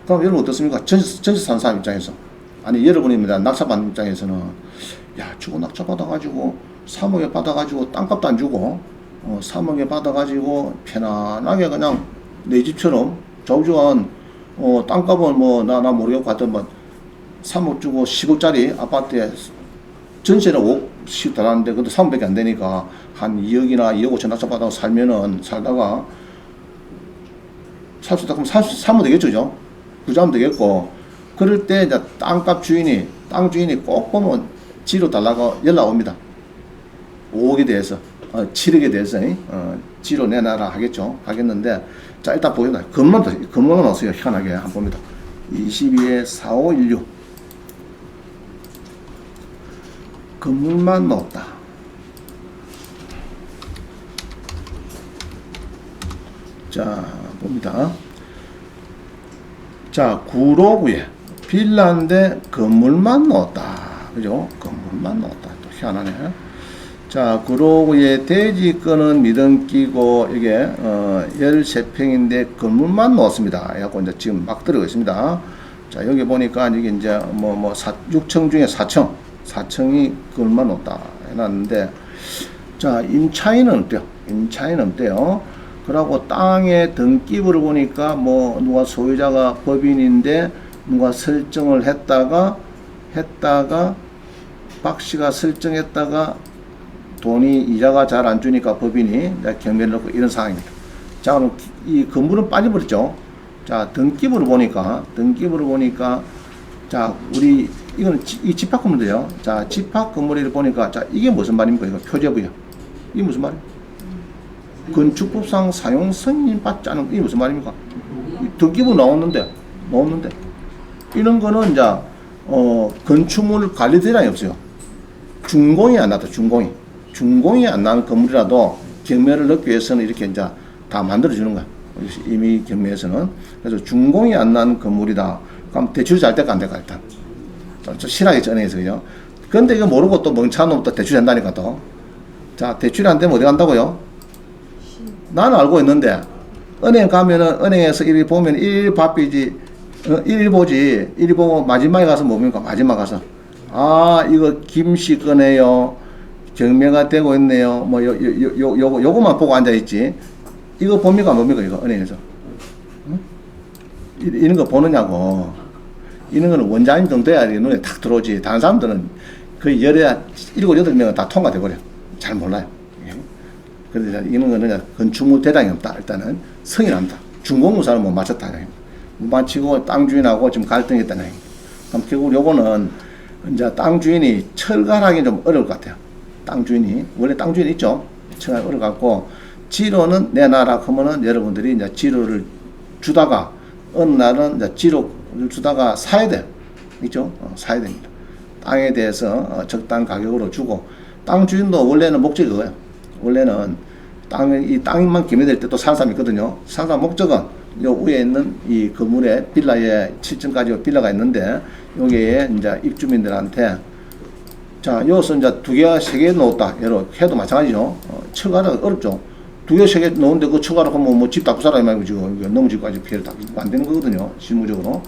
그럼 여러분 어떻습니까? 전세 산 사람 입장에서. 아니 여러분입니다. 낙찰받는 입장에서는 야, 주고 낙찰받아가지고 3억에 받아가지고 땅값도 안 주고 3억에 받아가지고 편안하게 그냥 내 집처럼 저주한 땅값은 뭐 나 모르겠고 하여튼 뭐 3억 주고 10억짜리 아파트에 전세는 5억씩 달았는데 그것도 3억밖에 안 되니까 한 2억이나 2억 5천 낙찰받아서 살다가 살 수 있다 그러면 사면 되겠죠, 그죠? 부자면 되겠고 그럴 때 이제 땅 주인이 꼭 보면 지로 달라고 연락 옵니다. 5억에 대해서 7억에 대해서 지로 내놔라 하겠는데 자, 일단 보겠습니다. 건물만 넣었어요. 희한하게 한번 봅니다. 22에 4516 건물만 넣었다. 자, 봅니다. 자, 구로구에 빌라인데 건물만 넣었다. 그죠? 건물만 넣었다. 또 희한하네. 자, 구로구에 대지권은 미등 끼고 이게 13평인데 건물만 넣었습니다. 그래갖고 이제 지금 막 들어가 있습니다. 자, 여기 보니까 이게 이제 6층 중에 4층이 건물만 넣었다 해놨는데 자, 임차인은 어때요? 임차인은 어때요? 그러고 땅의 등기부를 보니까 뭐 누가 소유자가 법인인데 누가 설정을 했다가 박 씨가 설정했다가 돈이 이자가 잘 안 주니까 법인이 경매를 넣고 이런 상황입니다. 자, 그럼 이 건물은 빠져버렸죠. 자, 등기부를 보니까 자, 우리 이거는 이 집합 건물이에요. 자, 집합 건물을 보니까 자, 이게 무슨 말입니까? 이거 표제부요. 이게 무슨 말이에요? 건축법상 사용 승인 받지 않은 이게 무슨 말입니까? 등기부 나오는데 이런 거는 이제 건축물 관리 대상이 없어요. 준공이 안 나다. 준공이 안 나는 건물이라도 경매를 넣기 위해서는 이렇게 이제 다 만들어 주는 거야. 이미 경매에서는. 그래서 준공이 안 나는 건물이다. 그럼 대출 잘 될까 안 될까 일단. 좀 실하게 은행에서 그죠. 근데 이거 모르고 또 멍청한 놈 또 대출 한다니까 또. 자, 대출이 안 되면 어디 간다고요? 나는 알고 있는데 은행 가면은 은행에서 일 보면 일 바삐지 일 보지 일 보고 마지막에 가서 뭡니까? 마지막 가서 아, 이거 김씨 거네요. 경매가 되고 있네요. 뭐 요거만 보고 앉아 있지. 이거 봅니까 뭡니까 이거 은행에서? 응? 이런 거 보느냐고. 이런 거는 원장님 정도 돼야 눈에 탁 들어오지. 다른 사람들은 거의 7, 8명은 다 통과돼 버려. 잘 몰라요. 그래서 이런 거는 건축물 대상이 없다. 일단은 승인한다. 준공무사는 못 맞췄다. 못 맞히고 땅 주인하고 지금 갈등이 있다는 얘기. 그럼 결국 요거는 이제 땅 주인이 철거하기 좀 어려울 것 같아요. 땅 주인이 원래 땅 주인 있죠. 철거하기 어려울 것 같고 지로는 내놔라 하면은 여러분들이 이제 지로를 주다가 어느 날은 이제 지로를 주다가 사야 돼. 있죠? 사야 됩니다. 땅에 대해서 적당한 가격으로 주고 땅 주인도 원래는 목적이 그거예요. 원래는 이 땅만 기매될 때 또 사는 사람이 있거든요. 사는 사람 목적은 요 위에 있는 이 건물에 빌라에 7층까지 빌라가 있는데 여기에 이제 입주민들한테 자, 여기서 이제 2개, 3개 놓았다. 예로 해도 마찬가지죠. 철거하기가 어렵죠. 두 개, 세 개 넣는데 그 추가로 하면 뭐 집 닦고 살아야 말고 지금 넘어지고까지 피해를 닦고 안 되는 거거든요. 실무적으로.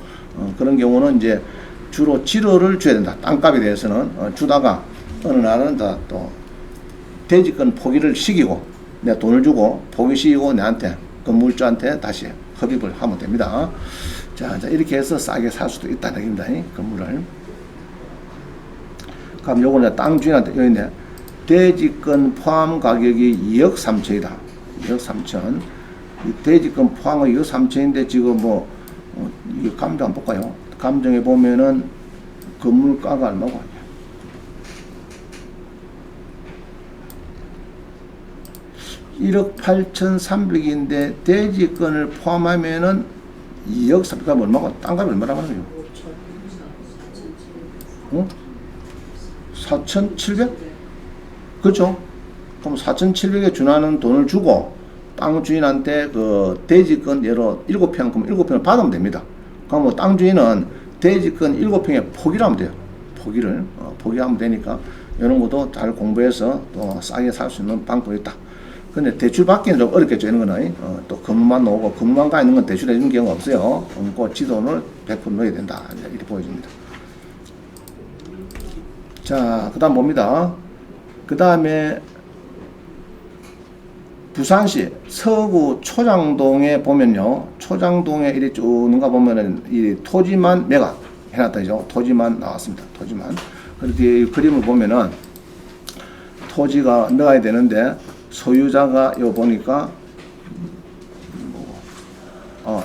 그런 경우는 이제 주로 지료를 줘야 된다. 땅값에 대해서는 주다가 어느 날은 다 또 대지권 포기를 시키고 내 돈을 주고 포기시키고 내한테 건물주한테 다시 흡입을 하면 됩니다. 자, 이렇게 해서 싸게 살 수도 있다는 얘기입니다. 건물을. 그럼 요거는 땅 주인한테 여기 있네. 대지권 포함 가격이 2억 3천이다. 2억 3천. 이 대지권 포함은 2억 3천인데 지금 뭐 이게 감정 한번 볼까요? 감정에 보면은 건물가가 얼마고 1억 8,300인데 대지권을 포함하면은 2억 3천가 얼마고 땅값이 얼마라고 하는 거죠? 4,700? 그렇죠? 그럼 4,700에 준하는 돈을 주고 땅 주인한테 그 대지권 예로 7평 그럼 7평을 받으면 됩니다. 그럼 뭐 땅 주인은 대지권 7평에 포기를 하면 돼요. 포기를 포기하면 되니까 이런 것도 잘 공부해서 또 싸게 살 수 있는 방법이 있다. 근데 대출 받기는 좀 어렵겠죠. 이런 거는 또 건물만 나오고 건물만 가 있는 건 대출해 주는 경우가 없어요. 그 지돈을 100% 넣어야 된다. 이렇게 보여집니다. 자, 그 다음 뭡니다. 그 다음에 부산시 서구 초장동에 보면요. 초장동에 이렇게 쭉 는가 보면은 이 토지만 매각 해놨다죠. 토지만 나왔습니다. 토지만. 그렇게 그림을 보면은 토지가 나가야 되는데 소유자가 요 보니까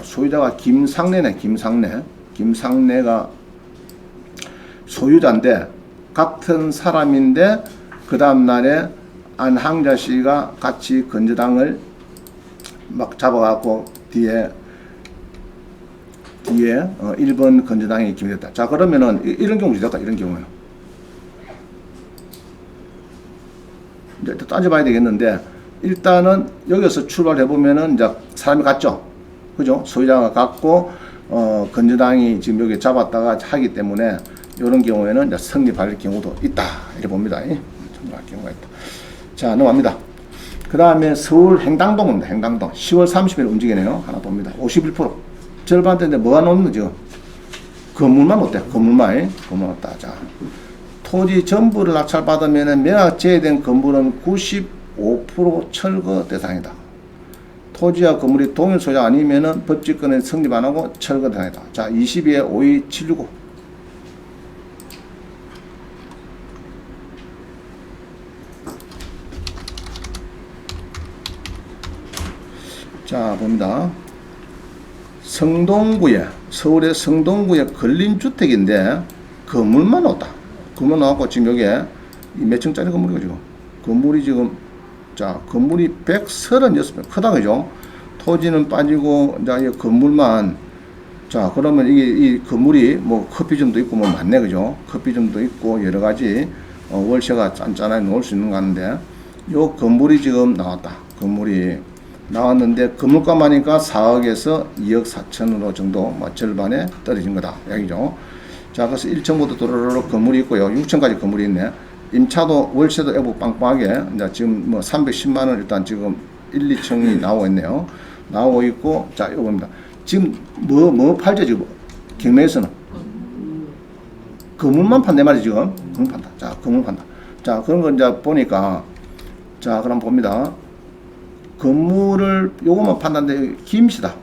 소유자가 김상래네. 김상래가 소유자인데 같은 사람인데 그 다음날에 안항자 씨가 같이 건저당을 막 잡아갖고 뒤에 1번 건저당이 기밀됐다. 자, 그러면은 이런 경우 있을까? 이런 경우는 이제 또 따져봐야 되겠는데 일단은 여기서 출발해 보면은 이제 사람이 갔죠. 그죠? 소유자가 갔고 건저당이 지금 여기 잡았다가 하기 때문에 이런 경우에는 이제 성립할 경우도 있다. 이렇게 봅니다. 성립할 경우가 있다. 자, 넘어갑니다. 그 다음에 서울 행당동입니다. 행당동. 10월 30일 움직이네요. 하나 봅니다. 51%. 절반 되는데 뭐가 넘는 거죠? 건물만 못돼. 건물만 없다. 자, 토지 전부를 낙찰받으면 매각 제외된 건물은 95% 철거 대상이다. 토지와 건물이 동일 소유자 아니면은 법직권에 성립 안 하고 철거 대상이다. 자, 22에 52765. 자, 봅니다. 성동구에, 서울의 성동구에 걸린 주택인데 건물만 없다. 건물 나왔고 지금 여기에 몇 층짜리 건물이고 지금 건물이 지금 자 건물이 136평 크다 그죠? 토지는 빠지고 이제 건물만 자 그러면 이게 이 건물이 뭐 커피점도 있고 뭐 많네 그죠? 커피점도 있고 여러 가지 월세가 짠짠하게 놓을 수 있는 거 같은데 요 건물이 지금 나왔다. 건물이 나왔는데 건물값만 하니까 4억에서 2억 4천으로 정도 뭐 절반에 떨어진 거다. 여기죠. 자, 그래서 1층부터 도로로 건물이 있고요. 6층까지 건물이 있네. 임차도 월세도 애부 빵빵하게 이제 지금 뭐 310만 원 일단 지금 1, 2층이 나오고 있네요. 나오고 있고 자, 이거 봅니다. 지금 뭐 팔죠 지금 경매에서는 건물만 판대 말이지 지금 건물 판다. 자, 건물 판다. 자, 그런 거 이제 보니까 자, 그럼 봅니다. 건물을 요것만 판단데 김씨다.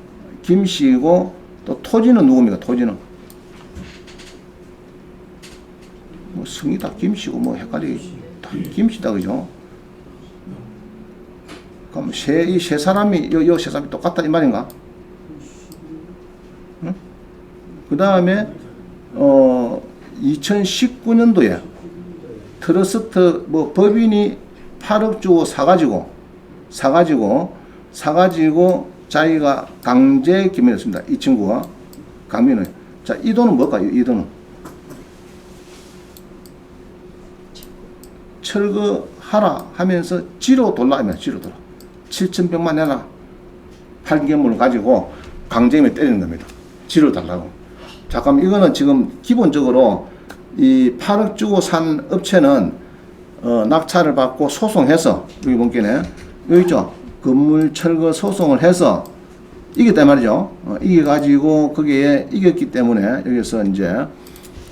김씨고 또 토지는 누굽니까? 토지는 뭐 성이다 김씨고 뭐 헷갈리 다 김씨다 그죠? 그럼 이 세 사람이 요 세 사람이 똑같다 이 말인가? 응? 그 다음에 2019년도에 트러스트 뭐 법인이 8억 주고 사가지고 자기가 강제 기밀했습니다. 이 친구가 강민은 자, 이 돈은 뭘까요? 이 돈은 철거하라 하면서 지로 돌라면 지로 돌아 7,100만 내라 8개물을 가지고 강제임에 때리는 겁니다. 지로 달라고. 잠깐만 이거는 지금 기본적으로 이 8억 주고 산 업체는 낙찰을 받고 소송해서 여기 본게네 여기 있죠. 건물 철거 소송을 해서 이겼단 말이죠. 이겨가지고 거기에 이겼기 때문에 여기서 이제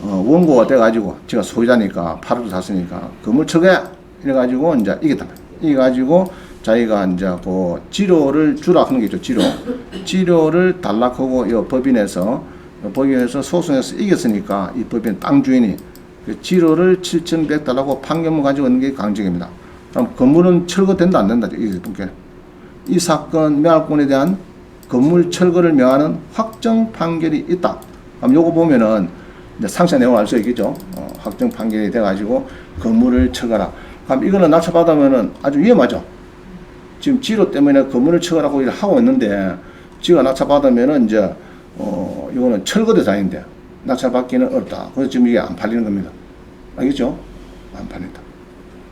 원고가 돼가지고 제가 소유자니까 8억을 샀으니까 건물 철거해 이래가지고 이제 이겼단 말이에요. 이겨가지고 자기가 이제 그 지료를 주라 하는 게 있죠. 지료를 달라고 이 법인에서 소송해서 이겼으니까 이 법인 땅 주인이 그 지료를 7,100 달라고 판결문 가지고 있는 게 강정입니다. 그럼 건물은 철거된다 안 된다 이 사건 매각권에 대한 건물 철거를 명하는 확정 판결이 있다. 그럼 요거 보면은 이제 상세 내용을 알 수 있겠죠. 확정 판결이 돼가지고 건물을 철거라. 그럼 이거는 낙찰받으면은 아주 위험하죠. 지금 지료 때문에 건물을 철거라고 일을 하고 있는데 지가 낙찰받으면은 이제 이거는 철거 대상인데 낙찰받기는 어렵다. 그래서 지금 이게 안 팔리는 겁니다. 알겠죠? 안 팔린다.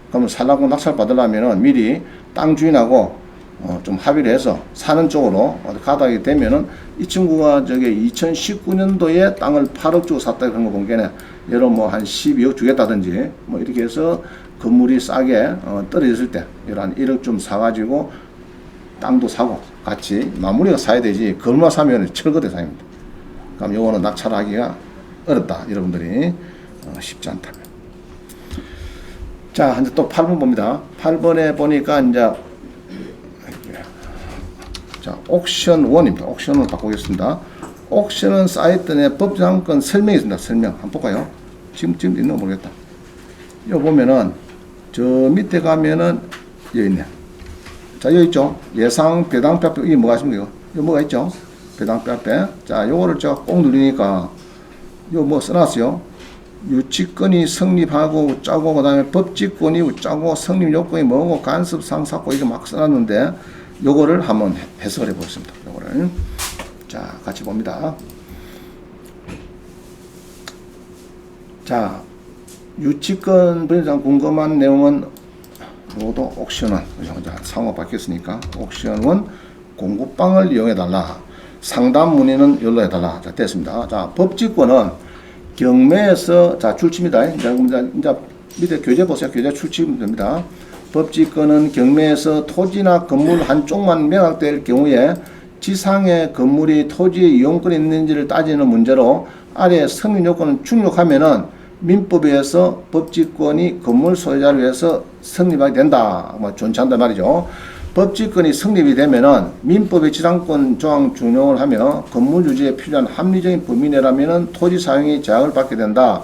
그러면 살라고 낙찰받으려면은 미리 땅 주인하고 좀 합의를 해서 사는 쪽으로 가닥이 되면은 이 친구가 저기 2019년도에 땅을 8억 주고 샀다 그런 거 보기에는 예를 뭐 한 12억 주겠다든지 뭐 이렇게 해서 건물이 싸게 떨어졌을 때 한 1억 좀 사가지고 땅도 사고 같이 마무리가 사야 되지 건물만 사면 철거 대상입니다. 그럼 요거는 낙찰하기가 어렵다. 여러분들이 쉽지 않다면. 자, 이제 또 8번 봅니다. 8번에 보니까 이제 자, 옥션 1입니다. 옥션을 바꾸겠습니다. 옥션은 사이트 내 법정권 설명이 있습니다. 설명. 한번 볼까요? 지금 있는 거 모르겠다. 여기 보면은, 저 밑에 가면은, 여기 있네. 자, 여기 있죠? 예상 배당표 앞에, 이게 뭐가 있습니까? 여기 뭐가 있죠? 배당표 앞에. 자, 요거를 제가 꼭 누르니까, 요 뭐 써놨어요? 유치권이 성립하고 짜고, 그 다음에 법치권이 짜고, 성립 요건이 뭐고, 간섭 상사고, 이거 막 써놨는데, 요거를 한번 해석을 해보겠습니다. 요거를. 자, 같이 봅니다. 자, 유치권 분석 궁금한 내용은 요것도 옥션원. 상호 바뀌었으니까. 옥션원 공급방을 이용해달라. 상담 문의는 연락해달라. 자, 됐습니다. 자, 법치권은 경매에서, 자, 출치입니다. 이제 밑에 교재 보세요. 교재 출치면 됩니다. 법치권은 경매에서 토지나 건물 한쪽만 매각될 경우에 지상의 건물이 토지의 이용권이 있는지를 따지는 문제로 아래 성립 요건을 충족하면은 민법에 의해서 법치권이 건물 소유자를 위해서 성립하게 된다. 뭐 존치한단 말이죠. 법치권이 성립이 되면은 민법의 지상권 조항 준용을 하며 건물 유지에 필요한 합리적인 범위 내라면은 토지 사용이 제약을 받게 된다.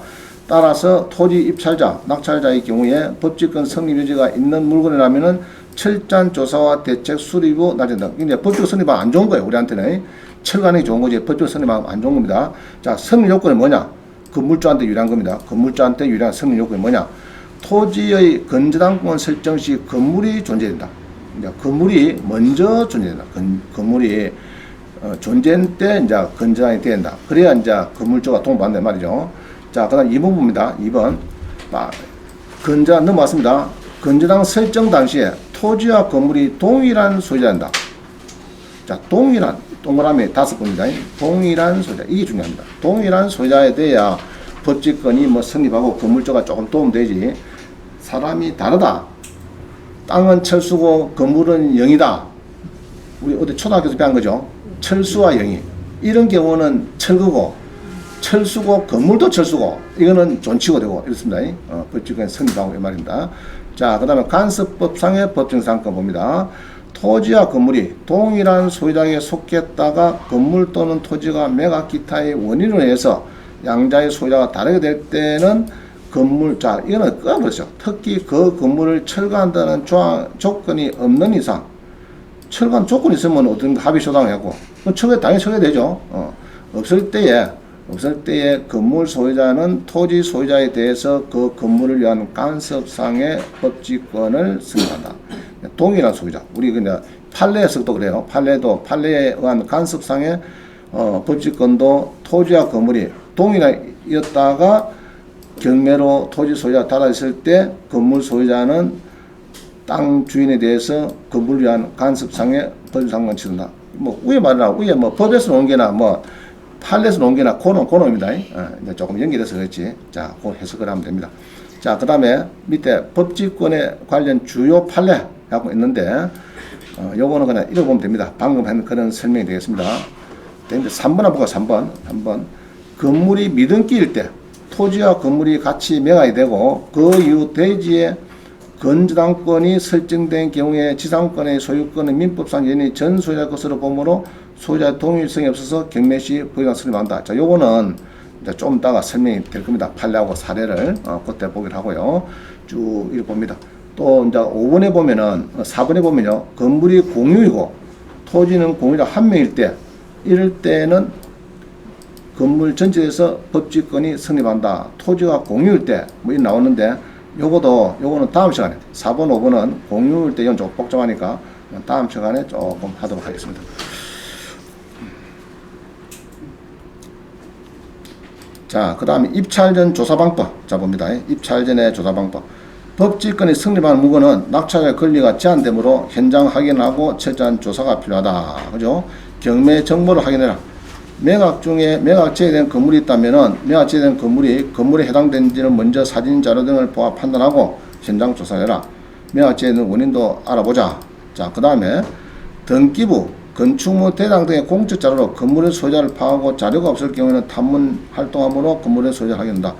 따라서 토지 입찰자, 낙찰자의 경우에 법치권 성립 여지가 있는 물건이라면은 철저한 조사와 대책 수립 후 낮은다. 근데 법치권 성립하면 안 좋은 거예요. 우리한테는 철거하는 게 좋은 거지. 법치권 성립하면 안 좋은 겁니다. 자, 성립 요건은 뭐냐? 건물주한테 유리한 겁니다. 건물주한테 유리한 성립 요건이 뭐냐? 토지의 건저당권 설정 시 건물이 존재된다. 이제 건물이 먼저 존재된다. 건물이 존재할 때 이제 건저당이 된다. 그래야 이제 건물주가 동반된 말이죠. 자, 그 다음 2번 봅니다. 2번. 건저당 넘어왔습니다. 건저당 설정 당시에 토지와 건물이 동일한 소유자입니다. 자, 동일한, 동그라미 5번입니다. 동일한 소유자. 이게 중요합니다. 동일한 소유자에 대해야 법치권이 뭐 성립하고 건물주가 조금 도움되지. 사람이 다르다. 땅은 철수고 건물은 영이다. 우리 어디 초등학교에서 배운 거죠. 철수와 영이. 이런 경우는 철거고, 철수고 건물도 철수고 이거는 존치고 되고 이렇습니다. 법치권이 성립하고 이 말입니다. 자, 그 다음에 간섭법상의 법정상권 봅니다. 토지와 건물이 동일한 소유자에게 속했다가 건물 또는 토지가 매각 기타의 원인으로 해서 양자의 소유자가 다르게 될 때는 건물, 자, 이거는 끊어버렸죠. 특히 그 건물을 철거한다는 조건이 없는 이상, 철거한 조건이 있으면 어떤 합의 소당을 하고, 당연히 철거되죠. 없을 때에 건물 소유자는 토지 소유자에 대해서 그 건물을 위한 간섭상의 법치권을 승인한다. 동일한 소유자. 우리 그냥 판례에서도 그래요. 판례에 의한 간섭상의 법치권도 토지와 건물이 동일하였다가 경매로 토지 소유자가 달라졌을 때 건물 소유자는 땅 주인에 대해서 건물을 위한 간섭상의 법치상권 치른다. 뭐 위에 말이나 위에 뭐 법에서 놓은 게나 뭐 판례에서 놓은 게나 고놈입니다. 이제 조금 연결돼서 그렇지. 자, 그 해석을 하면 됩니다. 자, 그 다음에 밑에 법치권에 관련 주요 판례 하고 있는데, 요거는 그냥 읽어보면 됩니다. 방금 한 그런 설명이 되겠습니다. 근데 3번 한번 볼까요? 3번. 건물이 미등기일 때 토지와 건물이 같이 매각이 되고 그 이후 대지에 건저당권이 설정된 경우에 지상권의 소유권은 민법상 연이 전 소유자 것으로 보므로 소유자의 동일성이 없어서 경매 시 부의가 성립한다. 자, 요거는 이제 좀 이따가 설명이 될 겁니다. 판례하고 사례를 그때 보기로 하고요. 쭉 이렇게 봅니다. 또 이제 5번에 보면은 4번에 보면요. 건물이 공유이고 토지는 공유자 한 명일 때 이럴 때는 건물 전체에서 법지권이 성립한다. 토지가 공유일 때 뭐 이렇게 나오는데 요거는 다음 시간에 4번, 5번은 공유일 때 이건 좀 복잡하니까 다음 시간에 조금 하도록 하겠습니다. 자, 그 다음에 입찰 전 조사 방법. 자, 봅니다. 입찰 전의 조사 방법. 법지권이 성립한 물건은 낙찰의 권리가 제한되므로 현장 확인하고 철저한 조사가 필요하다. 그죠? 경매 정보를 확인해라. 매각 중에 매각 제외된 건물이 있다면은 매각 제외된 건물에 해당되는지는 먼저 사진 자료 등을 보아 판단하고 현장 조사해라. 매각 제외된 원인도 알아보자. 자, 그 다음에 등기부, 건축물 대장 등의 공적 자료로 건물의 소유자를 파악하고 자료가 없을 경우에는 탐문 활동함으로 건물의 소유자를 확인한다.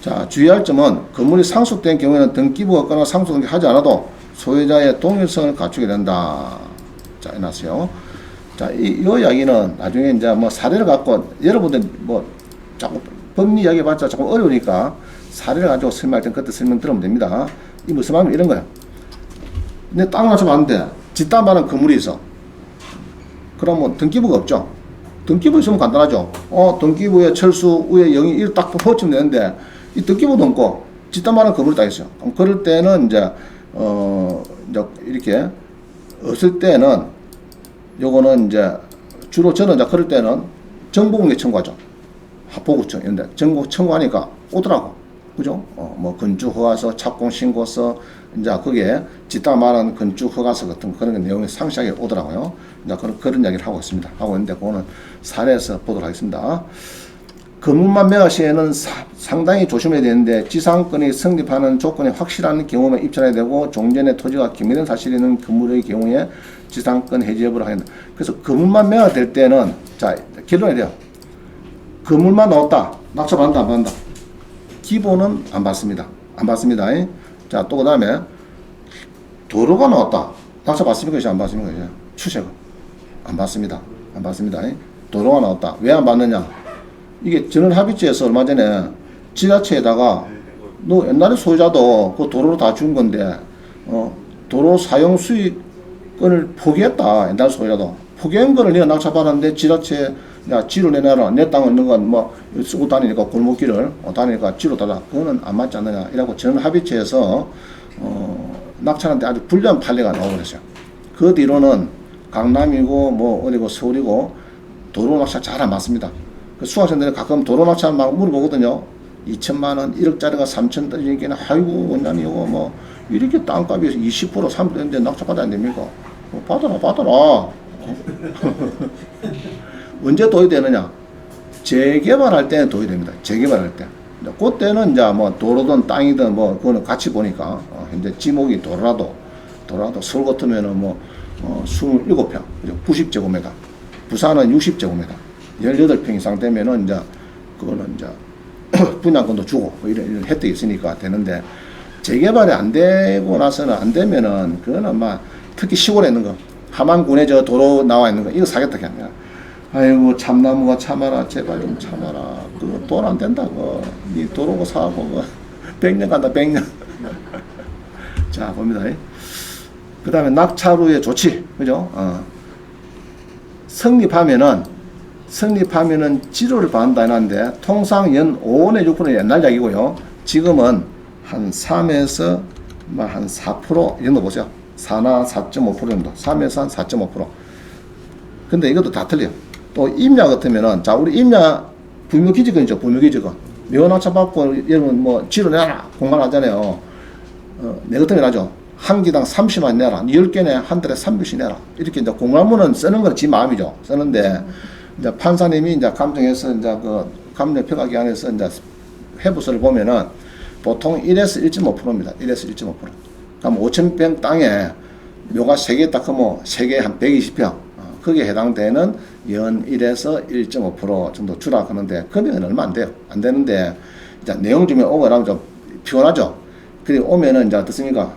자, 주의할 점은 건물이 상속된 경우에는 등기부가 없거나 상속 등기하지 않아도 소유자의 동일성을 갖추게 된다. 자, 해놨어요. 자, 이 이야기는 나중에 이제 뭐 사례를 갖고 여러분들 뭐 자꾸 법리 이야기 봤자 자꾸 어려우니까 사례를 가지고 설명할 땐 그때 설명 들으면 됩니다. 이 무슨 말이면 이런 거야. 내 땅을 맞춰봤는데 뒷담화는 건물이 있어. 그러면 등기부가 없죠. 등기부 있으면 간단하죠. 등기부에 철수 위에 0이 이렇게 딱 붙이면 되는데 이 등기부도 없고 뒷담화는 건물이 딱 있어요. 그럼 그럴 때는 이제 이렇게 없을 때는 요거는 이제 주로 저는 이제 그럴 때는 정보공개 청구하죠. 합보구청 이런데 정보 청구하니까 오더라고. 그죠? 뭐 건축허가서, 착공신고서, 이제 거기에 뒷담화하는 건축허가서 같은 그런 내용이 상세하게 오더라고요. 이제 그런 이야기를 하고 있습니다. 하고 있는데 그거는 사례에서 보도록 하겠습니다. 건물만 매각 시에는 상당히 조심해야 되는데 지상권이 성립하는 조건이 확실한 경우만 입찰해야 되고 종전의 토지가 경매된 사실이 있는 건물의 경우에 지상권 해지 여부를 하겠다. 그래서 건물만 매각될 때는 자 결론이 돼요. 건물만 나왔다. 낙찰받는다 안 받는다. 기본은 안 받습니다. 안 받습니다. 자, 또 그 다음에 도로가 나왔다. 낙찰받습니까? 안 받습니까? 추세가 안 받습니다. 안 받습니다. 도로가 나왔다. 왜 안 받느냐? 이게 전원합의체에서 얼마 전에 지자체에다가 너 옛날에 소유자도 그 도로로 다 준 건데 도로 사용 수익권을 포기했다. 옛날 소유자도 포기한 거를 내가 낙찰받았는데 지자체 야 지로 내놔라. 내 땅을 있는 건 뭐 쓰고 다니니까 골목길을 다니니까 지로 달라. 그거는 안 맞지 않느냐. 이라고 전원합의체에서 낙찰한테 아주 불리한 판례가 나오버렸어요. 그 뒤로는 강남이고 뭐 어디고 서울이고 도로 낙찰 잘 안 받습니다. 그 수강생들이 가끔 도로 낙찰 막 물어보거든요. 2천만원, 1억짜리가 3천 떨어지니까 아이고 원장님 이거 뭐 이렇게 땅값이 20% 30%인데 낙찰 받아야 안 됩니까? 받아라. 언제 도입 되느냐? 재개발할 때는 도입 됩니다. 재개발할 때. 그때는 이제 뭐 도로든 땅이든 뭐 그거는 같이 보니까 현재 지목이 도로라도 서울 같으면은 뭐 27평, 90제곱미터, 부산은 60제곱미터, 18평 이상 되면은 이제 그거는 이제 분양권도 주고 뭐 이런 혜택이 있으니까 되는데 재개발이 안 되고 나서는 안 되면은 그거는 막 특히 시골에 있는 거 함안군에 저 도로 나와 있는 거 이거 사겠다 그냥. 아이고 참나무가 참아라 제발 좀 참아라. 그거 돈 안 된다고. 니 도로고 사고 100년 간다 100년. 자 봅니다. 그 다음에 낙찰 후의 조치 그죠? 성립하면은 지로를 받는다 했는데 통상 연 5원의 6%는 옛날 이야기고요. 지금은 한 3에서 한 4% 이 정도 보세요. 4나 4.5% 정도. 3에서 한 4.5%. 근데 이것도 다 틀려요. 또 임야 같으면은 자 우리 임야 부묘기지권 있죠. 부묘기지권. 묘낙찰 받고 여러분 뭐 지로 내라 공간 하잖아요. 내 같으면 하죠. 한 기당 30만 내라. 10개 내 한 달에 300씩 내라. 이렇게 이제 공간문은 쓰는 건 지 마음이죠. 쓰는데 이제 판사님이 이제 감정해서 이제 그 감정평가 기관에서 이제 회부서를 보면은 보통 1에서 1.5%입니다. 1에서 1.5%. 그럼 5,000평 땅에 묘가 3개 딱 하면 3개 한 120평. 거기에 해당되는 연 1에서 1.5% 정도 주라 하는데 금액은 얼마 안 돼요. 안 되는데 이제 내용 중에 오고 이러면 좀 피곤하죠. 그리고 오면은 이제 어떻습니까?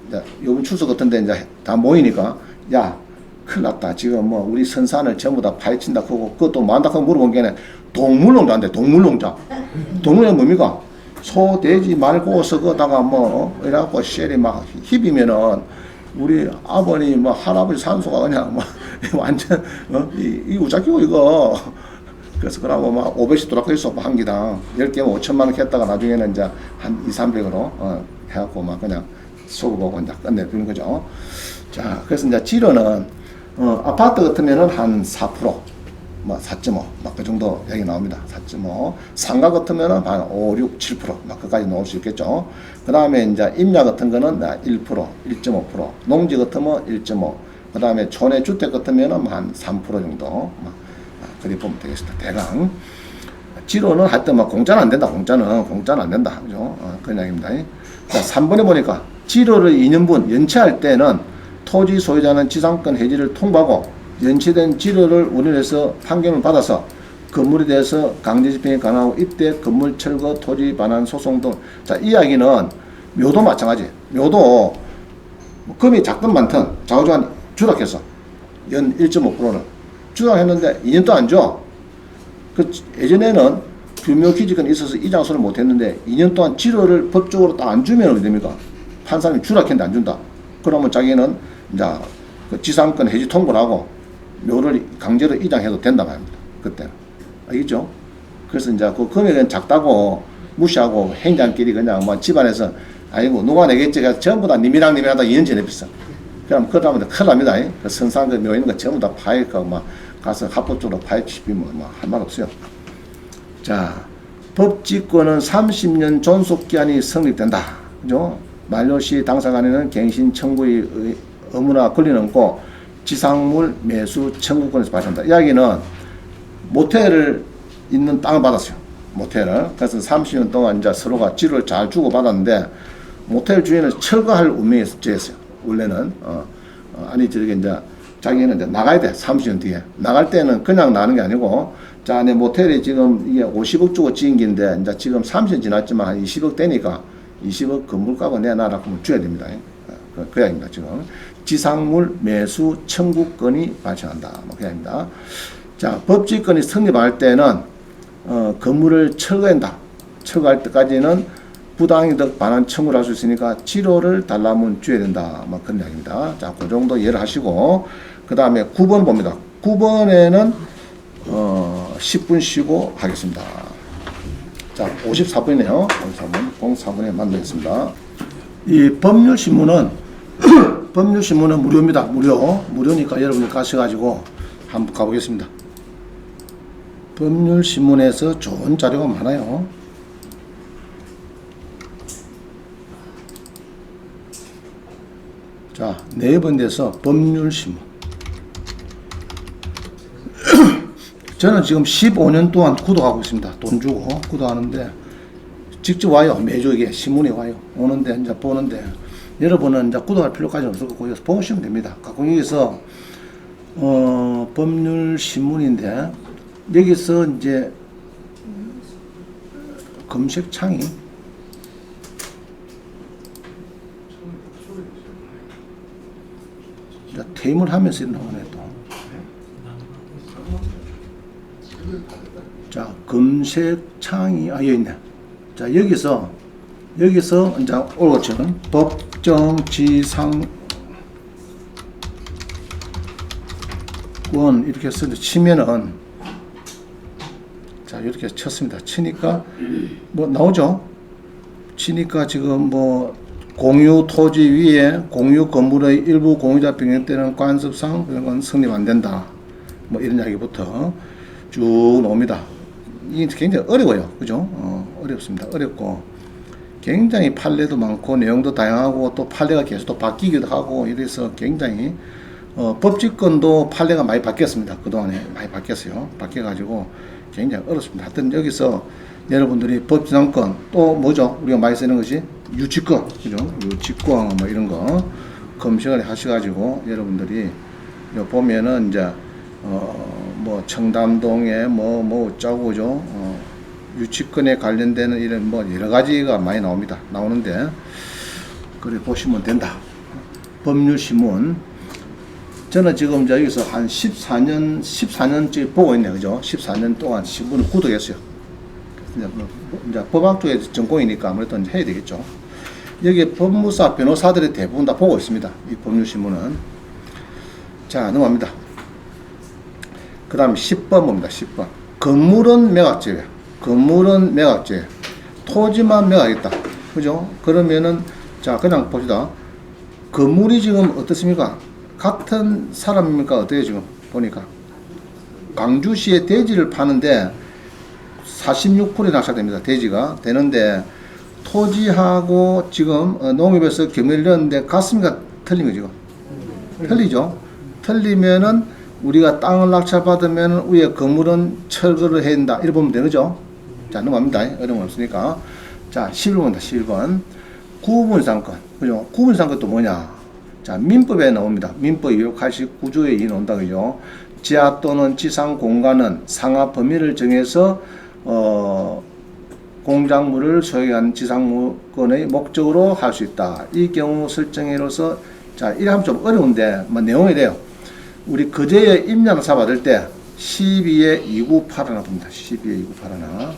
이제 요번 추석 같은데 이제 다 모이니까 야 큰일 났다. 지금 뭐 우리 선산을 전부 다 파헤친다 하고 그것도 만다 하고 물어본 게 동물농장인데 동물농장. 동물농장 뭡니까? 소, 돼지, 말 고서 거다가 뭐 이래갖고 쉘이 막 힙이면은 우리 아버님 뭐 할아버지 산소가 그냥 막 완전 이 우자기고 이거. 그래서 그러고 막 500씩 돌아가 있어 한 기당 10개면 5천만 원 했다가 나중에는 이제 한 2, 300으로 해갖고 막 그냥 속어보고 이제 끝내주는 거죠. 자, 그래서 이제 지료는 아파트 같으면은 한 4%, 뭐 4.5, 막 그 정도 얘기 나옵니다. 4.5. 상가 같으면은 한 5, 6, 7%, 막 그까지 나올 수 있겠죠. 그 다음에 이제 임야 같은 거는 1%, 1.5%, 농지 같으면 1.5, 그 다음에 촌의 주택 같으면은 한 3% 정도, 막 그리 보면 되겠습니다. 대강. 지로는 하여튼 막 공짜는 안 된다. 공짜는 안 된다. 그죠? 그런 이야기입니다. 자, 3번에 보니까 지로를 2년분 연체할 때는 토지 소유자는 지상권 해지를 통보하고 연체된 지료를 운영해서 판결을 받아서 건물에 대해서 강제 집행이 가능하고 이때 건물 철거 토지 반환 소송 등. 자, 이 이야기는 묘도 마찬가지. 묘도 금이 작든 많든 좌우지간 주락해서 연 1.5%는 주장했는데 2년 또 안 줘. 그 예전에는 규모 기지권이 있어서 이장소를 못 했는데 2년 동안 지료를 법적으로 딱 안 주면 어떻게 됩니까? 판사님이 주락했는데 안 준다. 그러면 자기는 이제 그 지상권 해지 통보를 하고 묘를 강제로 이장해도 된다 말입니다. 그때. 알겠죠? 그래서 이제 그 금액은 작다고 무시하고 행장끼리 그냥 뭐 집안에서 아이고 누가 내겠지. 전부 다 님이랑 하다 2년 전에 비싸. 그럼 그러면 큰일 납니다. 그 선상 그 묘 있는 거 전부 다 파헤고 막 가서 합법적으로 파헤치면 뭐 할 말 없어요. 자, 법지권은 30년 존속기한이 성립된다. 그죠? 만료 시 당사간에는 갱신 청구의 의무나 권리는 없고 지상물 매수 청구권에서 발생한다. 이야기는 모텔을 있는 땅을 받았어요. 모텔을. 그래서 30년 동안 이제 서로가 지를 잘 주고 받았는데 모텔 주인을 철거할 운명이 정했어요. 원래는 아니 저게 이제 자기는 이제 나가야 돼. 30년 뒤에 나갈 때는 그냥 나는 게 아니고 자, 내 모텔이 지금 이게 50억 주고 지은 긴데 이제 지금 30년 지났지만 한 20억 되니까 20억 건물값을 내놔라 그러면 줘야 됩니다. 그 이야기입니다. 지금 지상물 매수 청구권이 발생한다. 뭐 그 이야기입니다. 자, 법지권이 성립할 때는 건물을 철거한다. 철거할 때까지는 부당이득 반환 청구를 할 수 있으니까 지료를 달라면 줘야 된다. 뭐 그런 이야기입니다. 자, 그 정도 이해를 하시고 그 다음에 9번 봅니다. 9번에는 10분 쉬고 하겠습니다. 자, 54분이네요. 54분, 04분에 만나겠습니다. 이 법률신문은 법률신문은 무료입니다. 무료니까 여러분이 가셔가지고 한번 가보겠습니다. 법률신문에서 좋은 자료가 많아요. 자, 네 번째서 법률신문. 저는 지금 15년 동안 구독하고 있습니다. 돈 주고 구독하는데 직접 와요. 매주 이게 신문이 와요. 오는데 이제 보는데 여러분은 이제 구독할 필요까지는 없을 거고 여기서 보시면 됩니다. 갖고 여기서 법률신문인데 여기서 이제 검색창이 퇴임을 하면서 나오네 또. 자, 검색창이 여기 있네. 자, 여기서 이제 오늘 것처럼 법정지상권 이렇게 해서 치면은 자, 이렇게 쳤습니다. 치니까 뭐 나오죠. 치니까 지금 뭐 공유 토지 위에 공유 건물의 일부 공유자 변경 때는 관습상 그런 건 성립 안 된다. 뭐 이런 이야기부터 쭉 나옵니다. 이게 굉장히 어려워요. 그죠? 어렵습니다. 어렵고 굉장히 판례도 많고 내용도 다양하고 또 판례가 계속 또 바뀌기도 하고 이래서 굉장히 법치권도 판례가 많이 바뀌었습니다. 그동안에 많이 바뀌었어요. 바뀌어가지고 굉장히 어렵습니다. 하여튼 여기서 여러분들이 법지상권 또 뭐죠? 우리가 많이 쓰는 것이 유치권, 그죠? 유치권 뭐 이런 거 검색을 하셔가지고 여러분들이 요 보면은 이제 뭐 청담동에 뭐 어쩌고 그죠? 유치권에 관련되는 이런 뭐 여러 가지가 많이 나오는데 그래 보시면 된다. 법률신문 저는 지금 여기서 한 14년째 보고 있네, 그죠? 14년 동안 신문을 구독했어요. 이제 법학 쪽에 전공이니까 아무래도 이제 해야 되겠죠. 여기 법무사 변호사들이 대부분 다 보고 있습니다. 이 법률신문은. 자, 넘어갑니다. 그 다음 10번 봅니다. 10번. 건물은 매각제외. 건물은 매각제외. 토지만 매각했다. 그죠? 그러면은, 자, 그냥 봅시다. 건물이 지금 어떻습니까? 같은 사람입니까? 어때요, 지금? 보니까. 광주시에 대지를 파는데 46%에 낙찰됩니다. 대지가. 되는데, 토지하고 지금 농협에서 겸해를 넣었는데 같습니까? 틀린 거죠. 틀리죠. 틀리면은 우리가 땅을 낙찰받으면 위에 건물은 철거를 해야 된다. 이렇게 보면 되는 거죠. 자, 넘어갑니다. 어려움 없으니까. 자, 11번입니다. 11번. 구분상권. 그죠? 구분상권 또 뭐냐? 자, 민법에 나옵니다. 민법 289조에 이 나온다. 그죠? 지하 또는 지상 공간은 상하 범위를 정해서, 공작물을 소유한 지상물권의 목적으로 할 수 있다. 이 경우 설정해로서, 자, 이래 하면 좀 어려운데, 뭐 내용이 돼요. 우리 거제의 임야를 받을 때 12에 298 하나 봅니다. 12에 298 하나.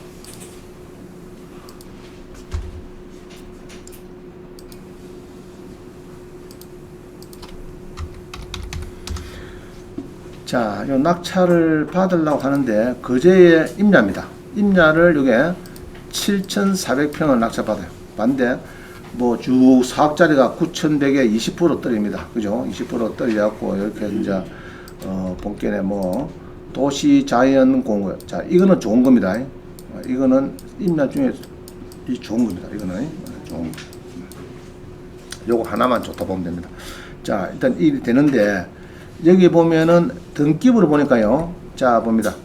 자, 요 낙찰을 받으려고 하는데 거제의 임야입니다. 임야를 요게 7,400평을 낙찰받아요. 반대 뭐 쭉 사업자리가 9,100에 20% 떨립니다. 그죠? 20% 떨려갖고 이렇게 이제 본격에 뭐 도시 자연 공고. 자, 이거는 좋은 겁니다. 이거는 임야 중에 이 좋은 겁니다. 이거는 좋은. 요거 하나만 좋다 보면 됩니다. 자, 일단 일이 되는데 여기 보면은 등기부를 보니까요. 자, 봅니다.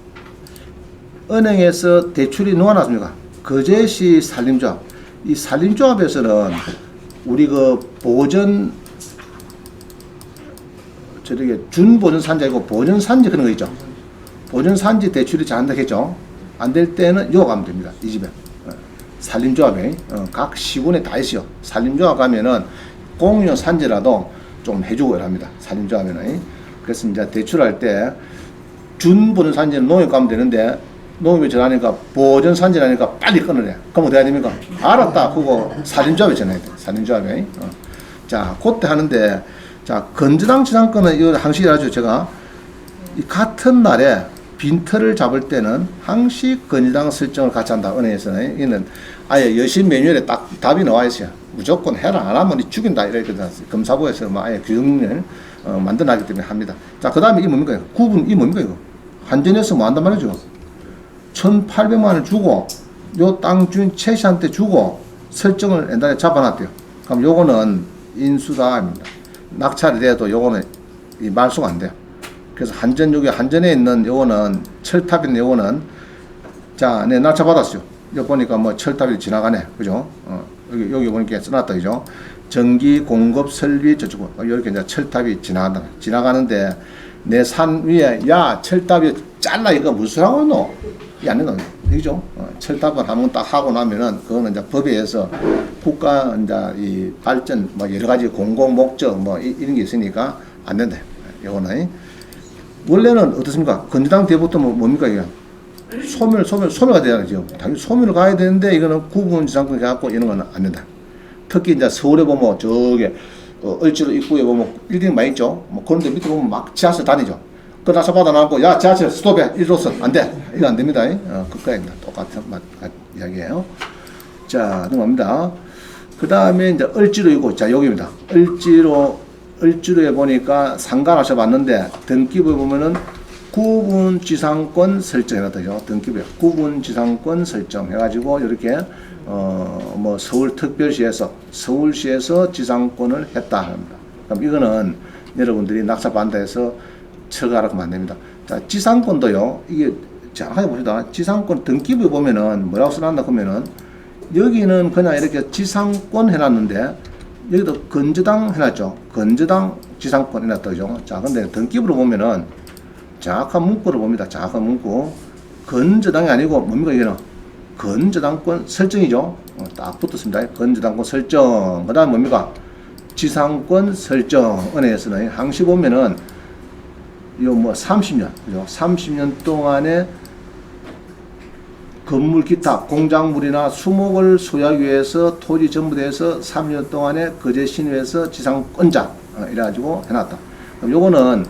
은행에서 대출이 놓아놨습니까? 거제시 산림조합. 이 산림조합에서는 우리 그 보전, 저렇게 준보전산지이고 보전산지 그런 거 있죠. 보전산지 대출이 잘 안 되겠죠. 안 될 때는 요 가면 됩니다. 이 집에. 산림조합에. 각 시군에 다 있어요. 산림조합 가면은 공유용 산지라도 좀 해주고 합니다. 산림조합에는. 그래서 이제 대출할 때 준보전산지는 농협 가면 되는데 농협이 전화하니까 보전산지라니까 빨리 끊으래. 그럼 어떻게 해야 됩니까? 알았다. 그거 산림조합에 전화해야 돼. 산림조합에. 자, 그때 하는데, 자, 건전항 지상권은 이거 항시 알죠. 제가 이 같은 날에 빈터를 잡을 때는 항시 건전항 설정을 같이 한다. 은행에서는. 이는 아예 여신 매뉴얼에 딱 답이 나와 있어요. 무조건 해라. 안 하면 죽인다. 이렇게 검사부에서 뭐 아예 규정을 만들어놨기 때문에 합니다. 자, 그 다음에 이 뭡니까? 구분, 이 뭡니까? 이거? 한전에서 뭐 한단 말이죠. 1,800만 원을 주고 요 땅 주인 최 씨한테 주고 설정을 옛날에 잡아놨대요. 그럼 요거는 인수다입니다. 낙찰이 돼도 요거는 이 말소가 안 돼요. 그래서 한전 여기 한전에 있는 요거는 철탑인데 요거는 자, 네 낙찰 받았어요. 여기 보니까 뭐 철탑이 지나가네, 그죠? 여기 보니까 써놨다, 그죠? 전기 공급 설비 저쪽 이렇게 이제 철탑이 지나간다. 지나가는데 내 산 위에 야 철탑이 잘라 이거 무슨 하고 있노? 이게 안 된다. 그죠? 철탑을 한번 딱 하고 나면은 그거는 이제 법에 의해서 국가 이제 이 발전 뭐 여러 가지 공공 목적 뭐 이런 게 있으니까 안 된다. 요거는 원래는 어떻습니까? 건전항 대부터 뭡니까 이게? 소멸가 돼야 되죠. 당연히 소멸을 가야 되는데 이거는 구분지상권 해갖고 이런 거는 안 된다. 특히 이제 서울에 보면 저기 을지로 입구에 보면 빌딩 많이 있죠. 뭐 그런데 밑에 보면 막 지하철 다니죠. 그 낙찰 받아놨고 야 지하철 스톱해 이로써 안 돼. 이거 안 됩니다. 그까입니다. 똑같은 이야기예요. 자, 넘어갑니다. 그 다음에 이제 을지로이고 자 여기입니다. 을지로에 보니까 상가 낙찰 받는데 등기부에 보면은 구분지상권 설정해놨다죠. 등기부에 구분지상권 설정해가지고 이렇게 뭐 서울특별시에서 지상권을 했다 합니다. 그럼 이거는 여러분들이 낙찰 받는다 해서 철거하라고 하면 안 됩니다. 자, 지상권도요. 이게 정확하게 봅시다. 지상권 등기부에 보면은 뭐라고 써놨나 그러면은 여기는 그냥 이렇게 지상권 해놨는데 여기도 건저당 해놨죠. 건저당 지상권 해놨다. 그죠? 자, 근데 등기부로 보면은 정확한 문구를 봅니다. 정확한 문구. 건저당이 아니고 뭡니까, 이게는? 건저당권 설정이죠. 딱 붙었습니다. 건저당권 설정. 그 다음 뭡니까? 지상권 설정. 은행에서는 항시 보면은 요 뭐 30년, 그죠? 30년 동안에 건물 기타 공작물이나 수목을 소유하기 위해서 토지 전부대에서 3년 동안에 거제 신유에서 지상권자 이래가지고 해놨다. 그럼 요거는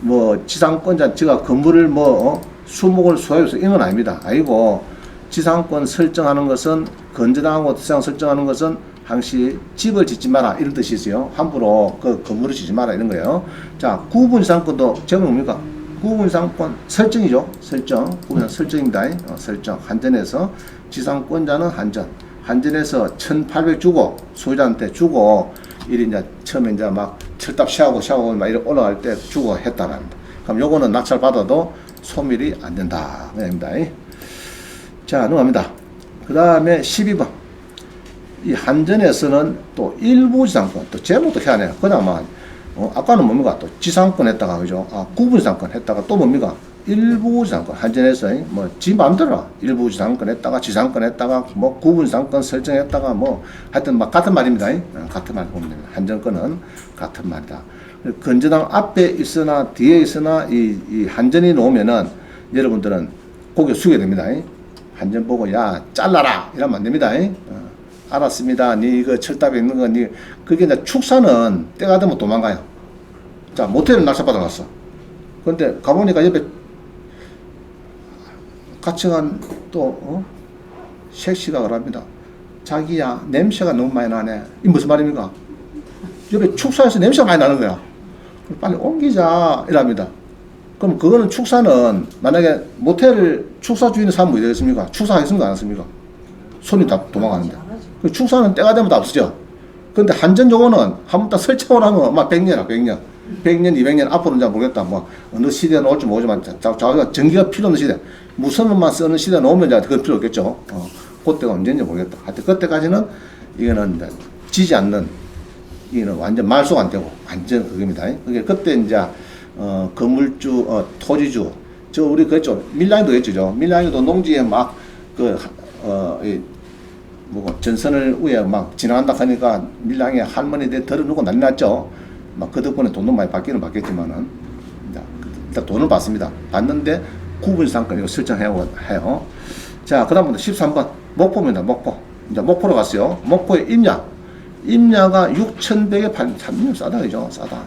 뭐 지상권자 제가 건물을 뭐 수목을 소유해서 이런 건 아닙니다. 아니고 지상권 설정하는 것은 건전하고 지상 설정하는 것은 항시 집을 짓지 마라 이런 뜻이 있어요. 함부로 그 건물을 짓지 마라 이런 거예요. 자, 구분 지상권도 제목이 뭡니까? 구분 지상권 설정이죠. 설정. 구분 설정입니다. 설정. 한전에서 지상권자는 한전. 한전에서 1,800 주고 소유자한테 주고 이리 이제 처음에 이제 막 철답 샤워고 막 이렇게 올라갈 때 주고 했다는. 그럼 요거는 낙찰 받아도 소멸이 안 된다. 그입니다. 자, 넘어갑니다. 그 다음에 12번. 이 한전에서는 또 일부 지상권, 또 제목도 희한해요. 그나마, 아까는 뭡니까? 또 지상권 했다가, 그죠? 구분 지상권 했다가 또 뭡니까? 일부 지상권. 한전에서, 뭐, 지 마음대로 일부 지상권 했다가, 지상권 했다가, 뭐, 구분 지상권 설정했다가, 뭐, 하여튼 막 같은 말입니다. 같은 말 보면 됩니다. 한전권은 같은 말이다. 건전당 앞에 있으나 뒤에 있으나 이 한전이 놓으면은 여러분들은 고개 숙여야 됩니다. 한전 보고, 야, 잘라라! 이러면 안 됩니다. 알았습니다. 니 이거 철답에 있는 거, 니, 그게 이제 축사는 때가 되면 도망가요. 자, 모텔을 낙찰받아 갔어. 근데 가보니까 옆에 같이 간 또, 섹시가 그럽니다. 자기야, 냄새가 너무 많이 나네. 이 무슨 말입니까? 옆에 축사에서 냄새가 많이 나는 거야. 빨리 옮기자. 이랍니다. 그럼 그거는 축사는 만약에 모텔을 축사 주인의 사람은 뭐 되겠습니까? 축사하겠습니까? 안 했습니까? 손이 다 도망가는데. 그 축사는 때가 되면 다 없어져. 근데 한전 요거는 한 번 딱 설정을 하면 막 100년이야, 100년. 100년, 200년 앞으로는 잘 모르겠다. 뭐, 어느 시대는 올지 모르지만, 자기가 전기가 필요 없는 시대. 무선만 쓰는 시대에 오면 이제 그건 필요 없겠죠. 그때가 언제인지 모르겠다. 하여튼 그때까지는 이거는 이제 지지 않는, 이거는 완전 말속 안 되고, 완전 그겁니다. 그게 그때 이제, 건물주, 토지주, 저 우리 그랬죠. 밀양이도 그랬죠. 밀양이도 농지에 막, 뭐고 전선을 위에 막 지나간다 하니까 밀양에 할머니들 들어누고 난리 났죠. 막 그 덕분에 돈도 많이 받기는 받겠지만은 일단 돈을 받습니다. 받는데 구분상권 이거 설정해요. 자, 그 다음부터 13번 목포입니다. 목포. 이제 목포로 갔어요. 목포의 임야. 임야가 6,100에 8,000원 싸다 그죠? 싸다.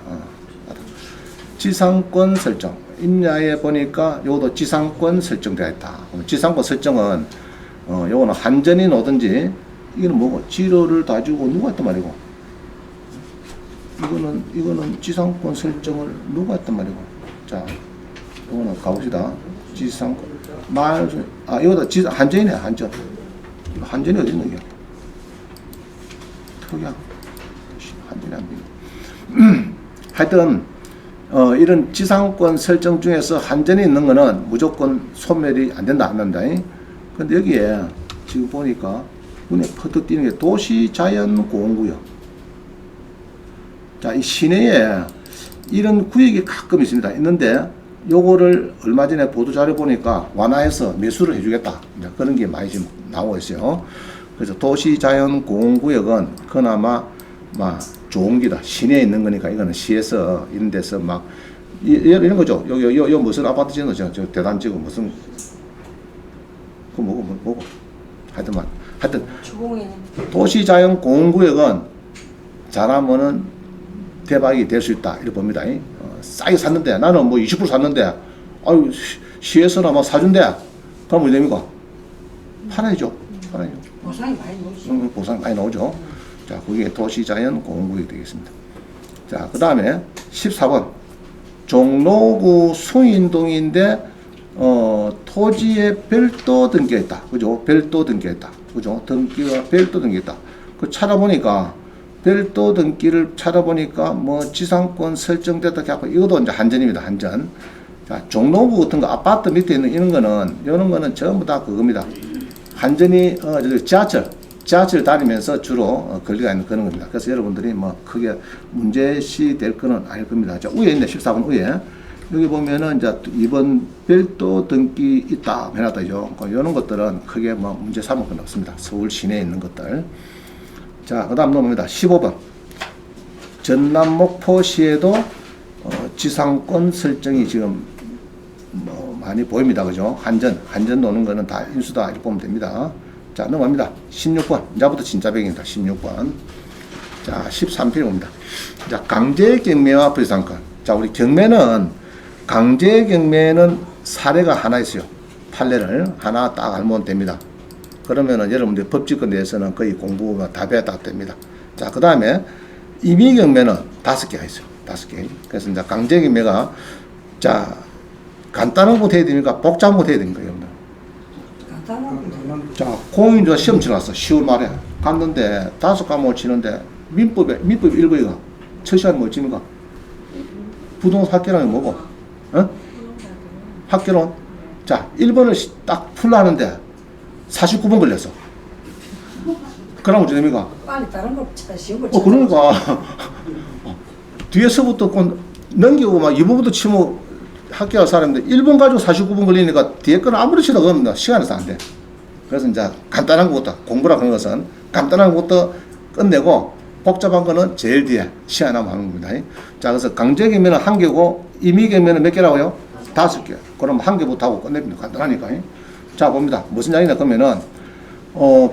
지상권 설정. 임야에 보니까 요것도 지상권 설정되어 있다. 지상권 설정은 요거는 한전이 오든지, 이거는 뭐고, 지로를 다 주고 누가 했단 말이고, 이거는 지상권 설정을 누가 했단 말이고, 자, 요거는 가봅시다. 지상권, 이거다, 한전이네, 한전. 한전이 어디 있는 게? 특이한, 한전이 안 보이네. 하여튼, 이런 지상권 설정 중에서 한전이 있는 거는 무조건 소멸이 안 된다, 안 된다. 근데 여기에 지금 보니까 눈에 퍼뜩 띄는 게 도시자연공원구역. 자, 이 시내에 이런 구역이 가끔 있습니다. 있는데 요거를 얼마 전에 보도자료 보니까 완화해서 매수를 해주겠다. 그런 게 많이 지금 나오고 있어요. 그래서 도시자연공원구역은 그나마 막 좋은 기다. 시내에 있는 거니까 이거는 시에서 이런 데서 막 이런 거죠. 요 무슨 아파트 짓는 거죠. 저 대단지구 무슨 그 뭐고 하여튼 도시자연공원구역은 잘하면은 대박이 될 수 있다 이렇게 봅니다. 싸게 샀는데 나는 뭐 20% 샀는데 아유 시에서나 막 사준대. 그럼 어떻게 됩니까? 팔아야죠. 보상이 많이 나오죠. 보상 많이 나오죠. 자, 그게 도시자연공원구역이 되겠습니다. 자, 그 다음에 14번 종로구 숭인동인데 토지에 별도 등기가 있다. 그죠? 별도 등기가 있다. 그죠? 별도 등기가 있다. 그 찾아보니까, 별도 등기를 찾아보니까, 뭐, 지상권 설정됐다. 하고, 이것도 이제 한전입니다. 한전. 자, 종로구 같은 거, 아파트 밑에 있는 이런 거는 전부 다 그겁니다. 한전이, 지하철, 지하철 다니면서 주로 권리가 있는 그런 겁니다. 그래서 여러분들이 뭐 크게 문제시 될 거는 아닐 겁니다. 자, 위에 있네. 14번 위에. 여기 보면은 이제 이번 별도 등기 있다 해놨다죠. 이런 것들은 크게 뭐 문제 삼을 건 없습니다. 서울 시내에 있는 것들. 자, 그 다음 넘어갑니다. 15번. 전남 목포시에도 지상권 설정이 지금 뭐 많이 보입니다. 그죠? 한전 노는 거는 다 인수다 이렇게 보면 됩니다. 자, 넘어갑니다. 16번. 이제부터 진짜 백입니다. 16번. 자, 13페이지 봅니다. 자, 강제 경매와 불상권. 자, 우리 경매는 강제 경매는 사례가 하나 있어요. 판례를 하나 딱 알면 됩니다. 그러면은 여러분들 법칙에 대해서는 거의 공부가 다 배웠다 됩니다. 자, 그 다음에 임의 경매는 5개가 있어요. 5개. 그래서 이제 강제 경매가 자, 간단한 것부터 해야 됩니까? 복잡한 것부터 해야 됩니까? 여러분들? 간단한 자, 공인중개사 시험 치러 왔어. 10월 말에. 갔는데 5과목을 치는데 민법 1거이가 첫 시간에 뭐 칩니까? 부동산 학계론이 뭐고? 어? 학계론. 자, 1번을 딱 풀라 하는데 49번 걸렸어. 그러면 어떻게 됩니까? 빨리 다른 거 시험을 그러니까 뒤에서부터 넘기고 막 2번부터 치면 학교할 사람인데 1번 가지고 49번 걸리니까 뒤에 거는 아무리 치도 없는다. 시간에서 안 돼. 그래서 이제 간단한 것부터 공부라 그런 것은 간단한 것부터 끝내고 복잡한 거는 제일 뒤에 시간 나면 하는 겁니다. 자, 그래서 강제 경매는 1개고 임의 경매는 몇 개라고요? 5개. 그럼 1개부터 하고 끝냅니다. 간단하니까. 자, 봅니다. 무슨 이야기냐 그러면은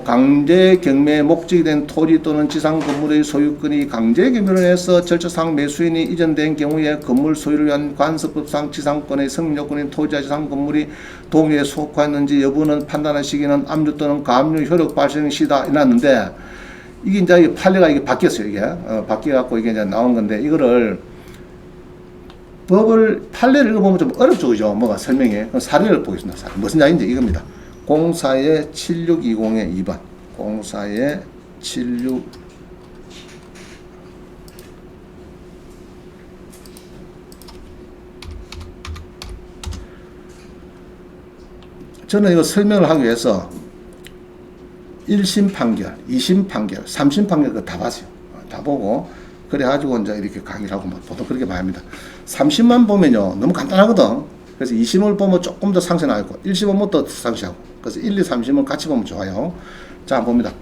강제 경매 목적이 된 토지 또는 지상 건물의 소유권이 강제 경매로 해서 절차상 매수인이 이전된 경우에 건물 소유를 위한 관습법상 지상권의 성립요건인 토지와 지상 건물이 동의에 속하였는지 여부는 판단할 시기는 압류 또는 가압류 효력 발생 시다 이났는데 이게 이제 판례가 이게 바뀌었어요. 이게 바뀌어갖고 이게 이제 나온 건데 이거를 법을 판례를 읽어보면 좀 어렵죠, 그죠? 뭐가 설명해. 사례를 보겠습니다. 사례. 무슨 이야기인지 이겁니다. 04의 7620의 2번. 04의 76 저는 이거 설명을 하기 위해서 1심 판결, 2심 판결, 3심 판결 그거 다 봤어요. 다 보고 그래가지고 이제 이렇게 강의를 하고 보통 그렇게 많이 합니다. 3심만 보면요 너무 간단하거든. 그래서 2심을 보면 조금 더 상세 나있고 1심은 뭐 더 상세하고 그래서 1, 2, 3심은 같이 보면 좋아요. 자, 봅니다.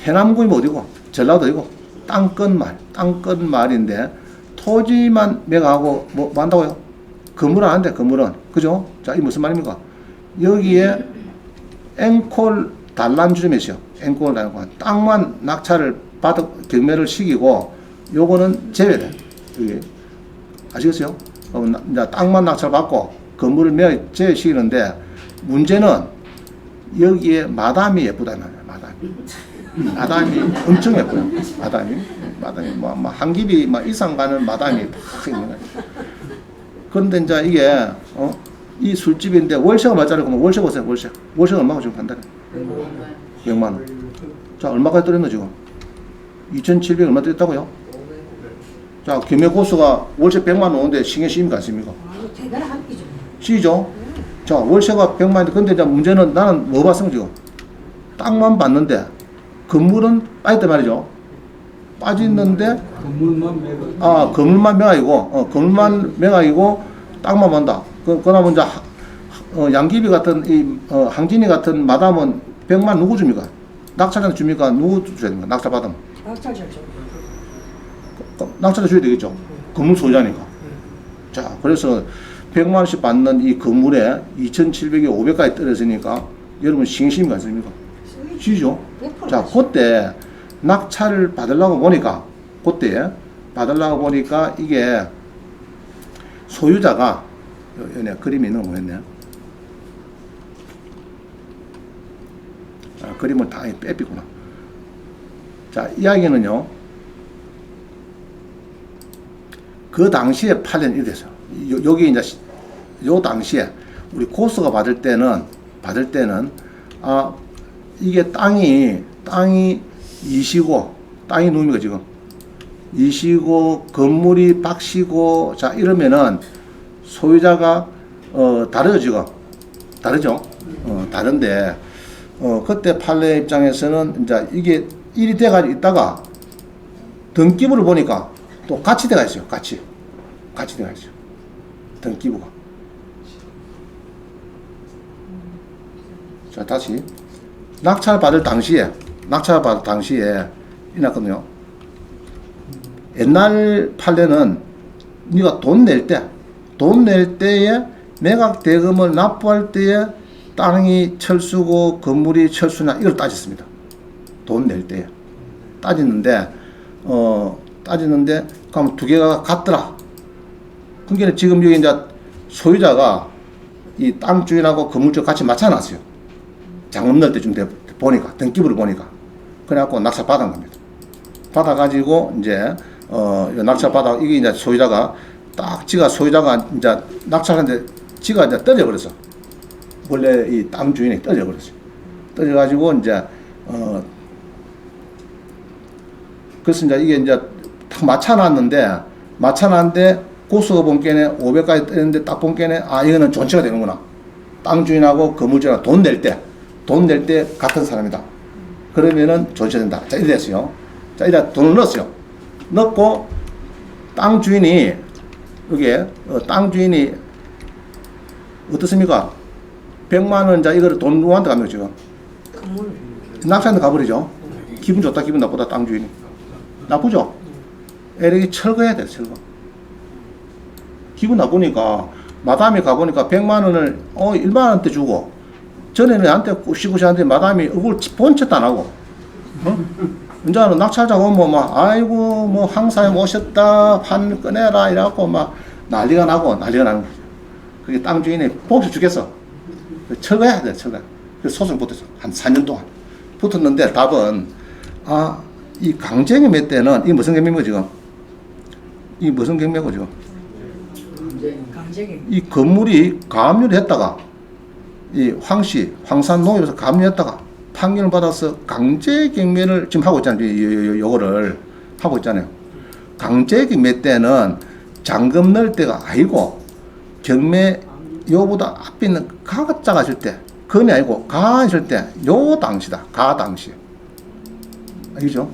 해남군이 어디고 전라도이고 땅끝말인데 토지만 매각하고 뭐 한다고요? 건물은 안 돼. 건물은 그죠? 자, 이 무슨 말입니까? 여기에 앵콜 단란주점이죠. 앵콜 단란 땅만 낙찰을 받아 경매를 시키고 요거는 제외돼. 여기 아시겠어요? 이제 땅만 낙찰 받고 건물을 제외시키는데 문제는 여기에 마담이 예쁘다 말이야. 마담이 엄청 예뻐요. 마담이 뭐 한 집이 막 이상 가는 마담이 팍 있는 거야. 그런데 이제 이게 이 술집인데 월세가 얼마짜리 그러면 월세 보세요. 월세가 얼마가 지금 한 달에? 100만 원. 자, 얼마까지 떨었노 지금? 2,700 얼마 떨었다고요? 자, 경매고수가 월세 100만 원 오는데 신경 쓰입니까 안 쓰입니까? 대단한 기죠. 쓰이죠? 자, 월세가 100만 원인데 근데 이제 문제는 나는 뭐 봤어 지금? 땅만 봤는데 건물은 빠졌단 말이죠. 빠졌는데 건물만 매각이고 건물만 매각이고 땅만 본다. 그러면 이제 양귀비 같은 항진이 같은 마담은 100만 누구 줍니까? 낙찰자한테 줍니까? 누구 줘야 됩니까? 낙찰 받으면 낙찰자 낙찰자 줘야 되겠죠. 건물 소유자니까. 자, 그래서 100만 원씩 받는 이 건물에 2,700에 500까지 떨어지니까 여러분 신심이 안 씁니까? 쉬죠. 자, 그때 낙찰을 받으려고 보니까 이게 소유자가 여기 그림이 있는 거 보였네. 그림을 다 빼삐구나. 자, 이야기는요. 그 당시에 판례는 이랬어요. 여기 이제 요 당시에 우리 고수가 받을 때는 이게 땅이 이시고 땅이 누굽니까 지금? 이시고 건물이 박시고 자 이러면은 소유자가 다르죠 지금 다르죠. 다른데 그때 판례 입장에서는 이제 이게 일이 돼가지고 있다가 등기부를 보니까 또 같이 돼가 있어요. 같이 돼가 있어요. 등기부가. 자, 다시. 낙찰받을 당시에 이났거든요. 옛날 판례는 네가 돈 낼 때에 매각 대금을 납부할 때에 땅이 철수고 건물이 철수냐 이걸 따졌습니다. 돈 낼 때에 따지는데 그럼 두 개가 같더라. 그러니까 지금 여기 이제 소유자가 이 땅 주인하고 건물주 같이 맞춰놨어요. 장음 넣을 때쯤 보니까 등기부를 보니까 그래갖고 낙찰 받은 겁니다. 받아가지고 이제 낙찰 받아 이게 이제 소유자가 딱 소유자가 이제 낙찰하는데 지가 이제 떨어버렸어. 원래 이 땅 주인이 떨어버렸어요. 떨어가지고 이제 그래서 이제 이게 이제 딱 맞춰놨는데 고수가 본 게네 500까지 떴는데 딱 본 게네 이거는 존치가 되는구나. 땅 주인하고 건물주가 돈 낼 때 같은 사람이다. 그러면은 존치된다. 자, 이래 됐어요. 자, 이제 돈을 넣었어요. 넣고 땅 주인이 여기에 땅 주인이 어떻습니까? 100만 원, 자, 이거를 돈 누구한테 가면 지금? 건물. 낙찰한테 가버리죠. 기분 좋다, 기분 나쁘다, 땅 주인이. 나쁘죠? 에릭이 철거해야 돼, 철거. 기분 나쁘니까, 마담이 가보니까 100만 원을, 1만 원대 주고, 전에는 한테 꾸시꾸시한테 마담이 얼굴 본체도 안 하고, 이제는 낙찰자가 오면 막, 아이고, 뭐, 항사에 모셨다, 판 꺼내라, 이래갖고 막 난리가 나는 거죠. 그게 땅 주인이 복수 주겠어. 철거해야 돼, 철거. 그래서 소송 붙었어. 한 4년 동안. 붙었는데 답은, 이 강제경매 때는, 이게 무슨 경매고 지금? 이게 무슨 경매고 지금? 강제경. 이 건물이 가압류를 했다가, 이 황산 농협에서 가압류했다가, 판결을 받아서 강제경매를 지금 하고 있잖아요. 요거를 하고 있잖아요. 강제경매 때는 잔금 넣을 때가 아니고, 경매 요보다 앞에 있는 가가 작아질 때, 건이 아니고 가 있을 때, 요 당시다. 가 당시. 알겠죠?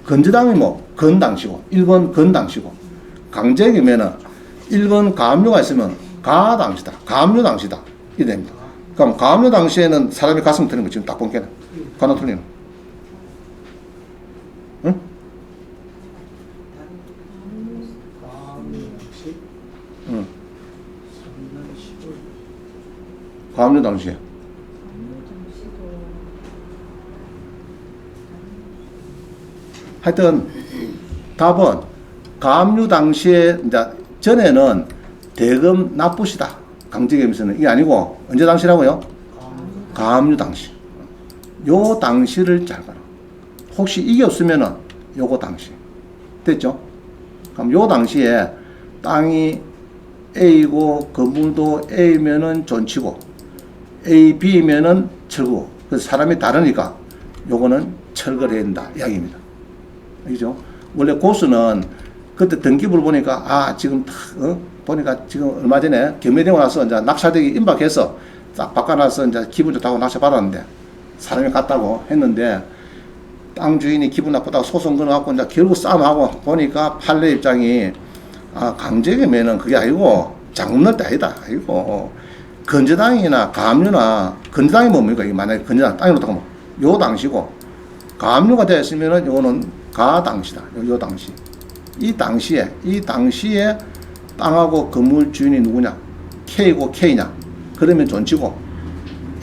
건저당이 건 당시고, 1번 건 당시고, 강제경매는 1번 가압류가 있으면 가 당시다. 가압류 당시다. 이래 됩니다. 그럼 가압류 당시에는 사람이 가슴 트는 거 지금 딱 본게는. 가나 틀리는. 응? 응. 가압류 당시에. 하여튼 답은 가압류 당시에 이제 전에는 대금 납부시다. 강제경매에서는 이게 아니고 언제 당시라고요? 가압류 당시. 요 당시를 잘 봐라. 혹시 이게 없으면은 요거 당시. 됐죠? 그럼 요 당시에 땅이 A고 건물도 A면은 존치고 A, B면은 철거. 그래서 사람이 다르니까 요거는 철거를 해야 된다. 이야기입니다. 알죠? 원래 고수는 그때 등기부를 보니까 지금 보니까 지금 얼마 전에 경매되고 나서 이제 낙찰되기 임박해서 딱 바꿔놔서 이제 기분 좋다고 낙찰 받았는데 사람이 갔다고 했는데 땅 주인이 기분 나쁘다고 소송 걸어갖고 이제 결국 싸움하고 보니까 판례 입장이 강제경매는 그게 아니고 잔금 넣을 때 아니다. 아니고 건저당이나 가압류나 건저당이 뭡니까? 이게 만약에 건저당 땅이 놓다고 요 당시고 가압류가 되어 있으면은 요거는 가 당시다. 요 당시. 이 당시에 땅하고 건물 주인이 누구냐? K고 K냐? 그러면 존치고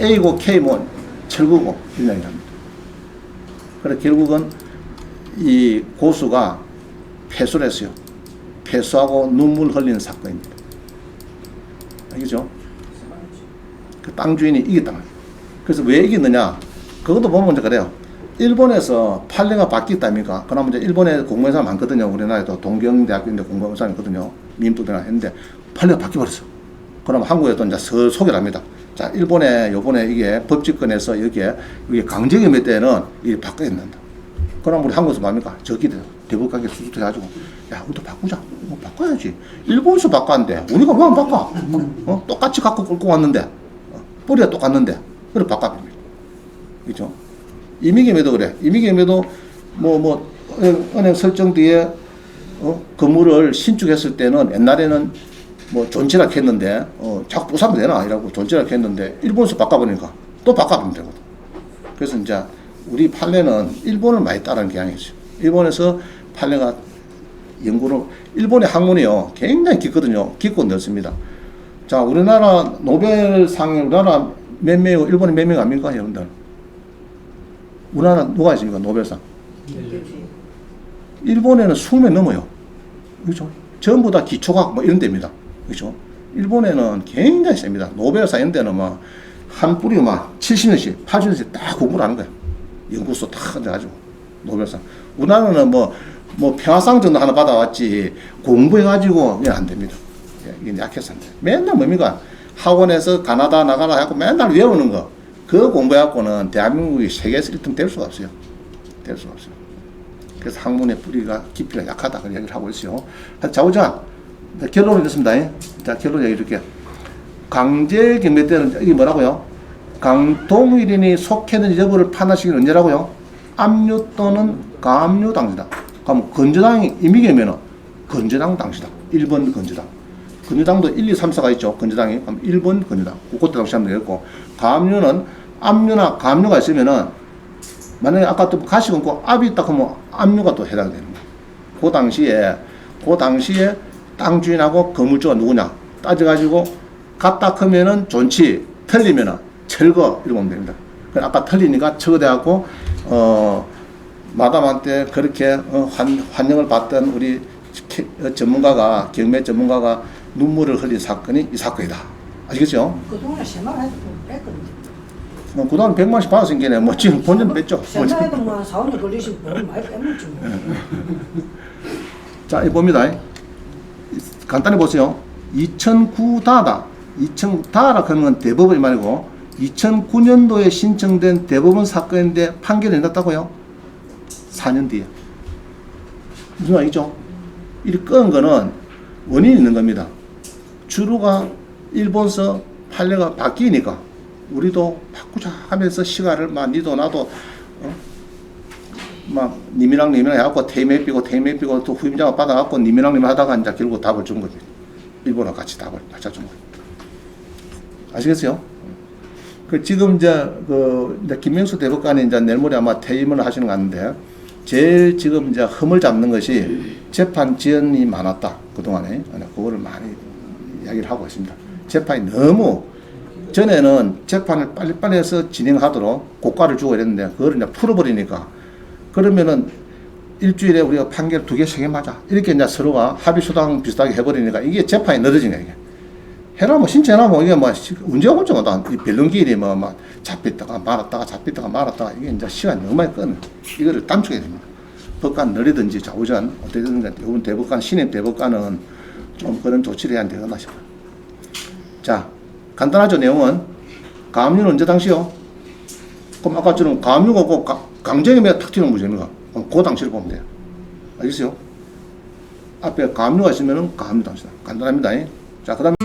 A고 K 뭐 철거고 이런 얘기합니다. 그래서 결국은 이 고수가 패소를 했어요. 패소하고 눈물 흘리는 사건입니다. 알겠죠? 그 땅 주인이 이겼단 말이에요. 그래서 왜 이겼느냐? 그것도 보면 이제 그래요. 일본에서 판례가 바뀌었답니까? 그러면 이제 일본에 공무원 사람 많거든요. 우리나라에도 동경대학교인데 공무원 사람이 있거든요. 민법이나 했는데 판례가 바뀌어버렸어. 그럼 한국에도 이제 소개를 합니다. 자, 일본에 요번에 이게 법집권에서 여기에 강제경매 때는 이게 바꿔야 된다. 그럼 우리 한국에서 뭡니까? 저기 대법관계 수습해 가지고 야, 우리도 바꾸자. 바꿔야지. 일본에서 바꿨는데 우리가 왜 안 바꿔? 똑같이 갖고 끌고 왔는데 뿌리가 똑같는데 그래 바꿔버립니다. 그죠? 이미겸에도 그래. 이미겸에도 은행 설정 뒤에 건물을 신축했을 때는 옛날에는 뭐 존치락 했는데 자꾸 부사면 되나 이라고 존치락 했는데 일본에서 바꿔버리니까 또 바꿔보면 되거든. 그래서 이제 우리 판례는 일본을 많이 따르는 경향이 있어요. 일본에서 판례가 연구를 일본의 학문이요 굉장히 깊거든요. 깊고 넓습니다. 자, 우리나라 노벨상 우리나라 몇 명이고 일본이 몇 명 아닙니까 여러분들? 우리나라 누가 있습니까 노벨상? 일본에는 20명 넘어요. 그렇죠? 전부 다 기초과학 뭐 이런 데입니다. 그렇죠? 일본에는 굉장히 셉니다. 노벨상 이런 데는 막 한 뿌리 막 70년씩, 80년씩 딱 공부를 하는 거예요. 연구소 딱 해가지고 노벨상. 우리나라는 뭐 평화상 정도 하나 받아왔지 공부해가지고 그냥 안 됩니다. 이게 약해서 안 돼. 맨날 뭡니까? 학원에서 가나다 나가라 하고 맨날 외우는 거. 그거 공부해갖고는 대한민국이 세계에서 1등 될 수가 없어요. 될 수가 없어요. 그래서 학문의 뿌리가 깊이가 약하다. 그런 얘기를 하고 있어요. 자, 보자. 결론을 듣습니다. 자, 결론 얘기 해줄게요. 강제경매 때는 이게 뭐라고요? 강동일인이 속했는지 여부를 판단시키는 언제라고요? 압류 또는 가압류 당시다. 그럼 건조당이 이미겸에는 건조당 당시다. 1번 건조당. 건조당도 1, 2, 3, 4가 있죠. 건조당이. 그럼 1번 건조당. 그때 당시 하면 되겠고. 가압류는 압류나 가압류가 있으면은 만약에 아까 또 가시 끊고 압이 있다 하면 압류가 또 해당되는 거예요. 그 당시에 땅 주인하고 건물주가 누구냐 따져가지고 같다 크면은 존치, 틀리면은 철거 이렇게 보면 됩니다. 아까 틀리니까 철거돼갖고 마담한테 그렇게 환영을 받던 우리 전문가가 경매 전문가가 눈물을 흘린 사건이 이 사건이다. 아시겠죠? 그동안에 세만 해도 뺐거든요. 그동안 100만씩 받았으니까 뭐 지금 본전 뺐죠. 세만 해도 뭐 4, 5년 걸리시면 돈 많이 빼먹지 뭐. 자, 이 봅니다. 간단히 보세요. 2009 다다. 2000 다라 그러면 대법원이 말이고 2009년도에 신청된 대법원 사건인데 판결이 났다고요? 4년 뒤에. 무슨 말이죠? 이렇게 끄는 거는 원인이 있는 겁니다. 주로가 일본서 판례가 바뀌니까 우리도 바꾸자 하면서 시간을 막 니도 나도 막 님이랑 해갖고 테이메 삐고 또 후임자가 받아갖고 님이랑 하다가 이제 결국 답을 준 거지. 일본하고 같이 답을 맞춰준 거예요. 아시겠어요? 지금 이제 김명수 대법관이 이제 내일 모레 아마 퇴임을 하시는 것 같은데 제일 지금 이제 흠을 잡는 것이 재판 지연이 많았다. 그동안에. 그거를 많이 이야기를 하고 있습니다. 재판이 너무 전에는 재판을 빨리빨리 해서 진행하도록 고가를 주고 이랬는데 그거를 이제 풀어버리니까 그러면은 일주일에 우리가 판결 2개, 3개 맞아. 이렇게 이제 서로가 합의수당 비슷하게 해버리니까 이게 재판이 늦어진 거야, 이게. 해라, 신청해라, 이게 문제가 혼자거든. 이 변론기일이 막 잡혔다가 말았다가 이게 이제 시간이 너무 많이 끄는. 이거를 단축해야 됩니다. 법관 느리든지 좌우전, 어떻게든 이번 대법관, 신임 대법관은 좀 그런 조치를 해야 되겠나 싶어요. 자, 간단하죠, 내용은. 가압류는 언제 당시요? 그럼 아까처럼 가압류가 꼭 강제경매가 탁 튀는 문제입니다. 그럼 그 당시를 보면 돼요. 알겠어요? 앞에 가압류가 있으면 가압류 당시다. 간단합니다. 자, 그 다음에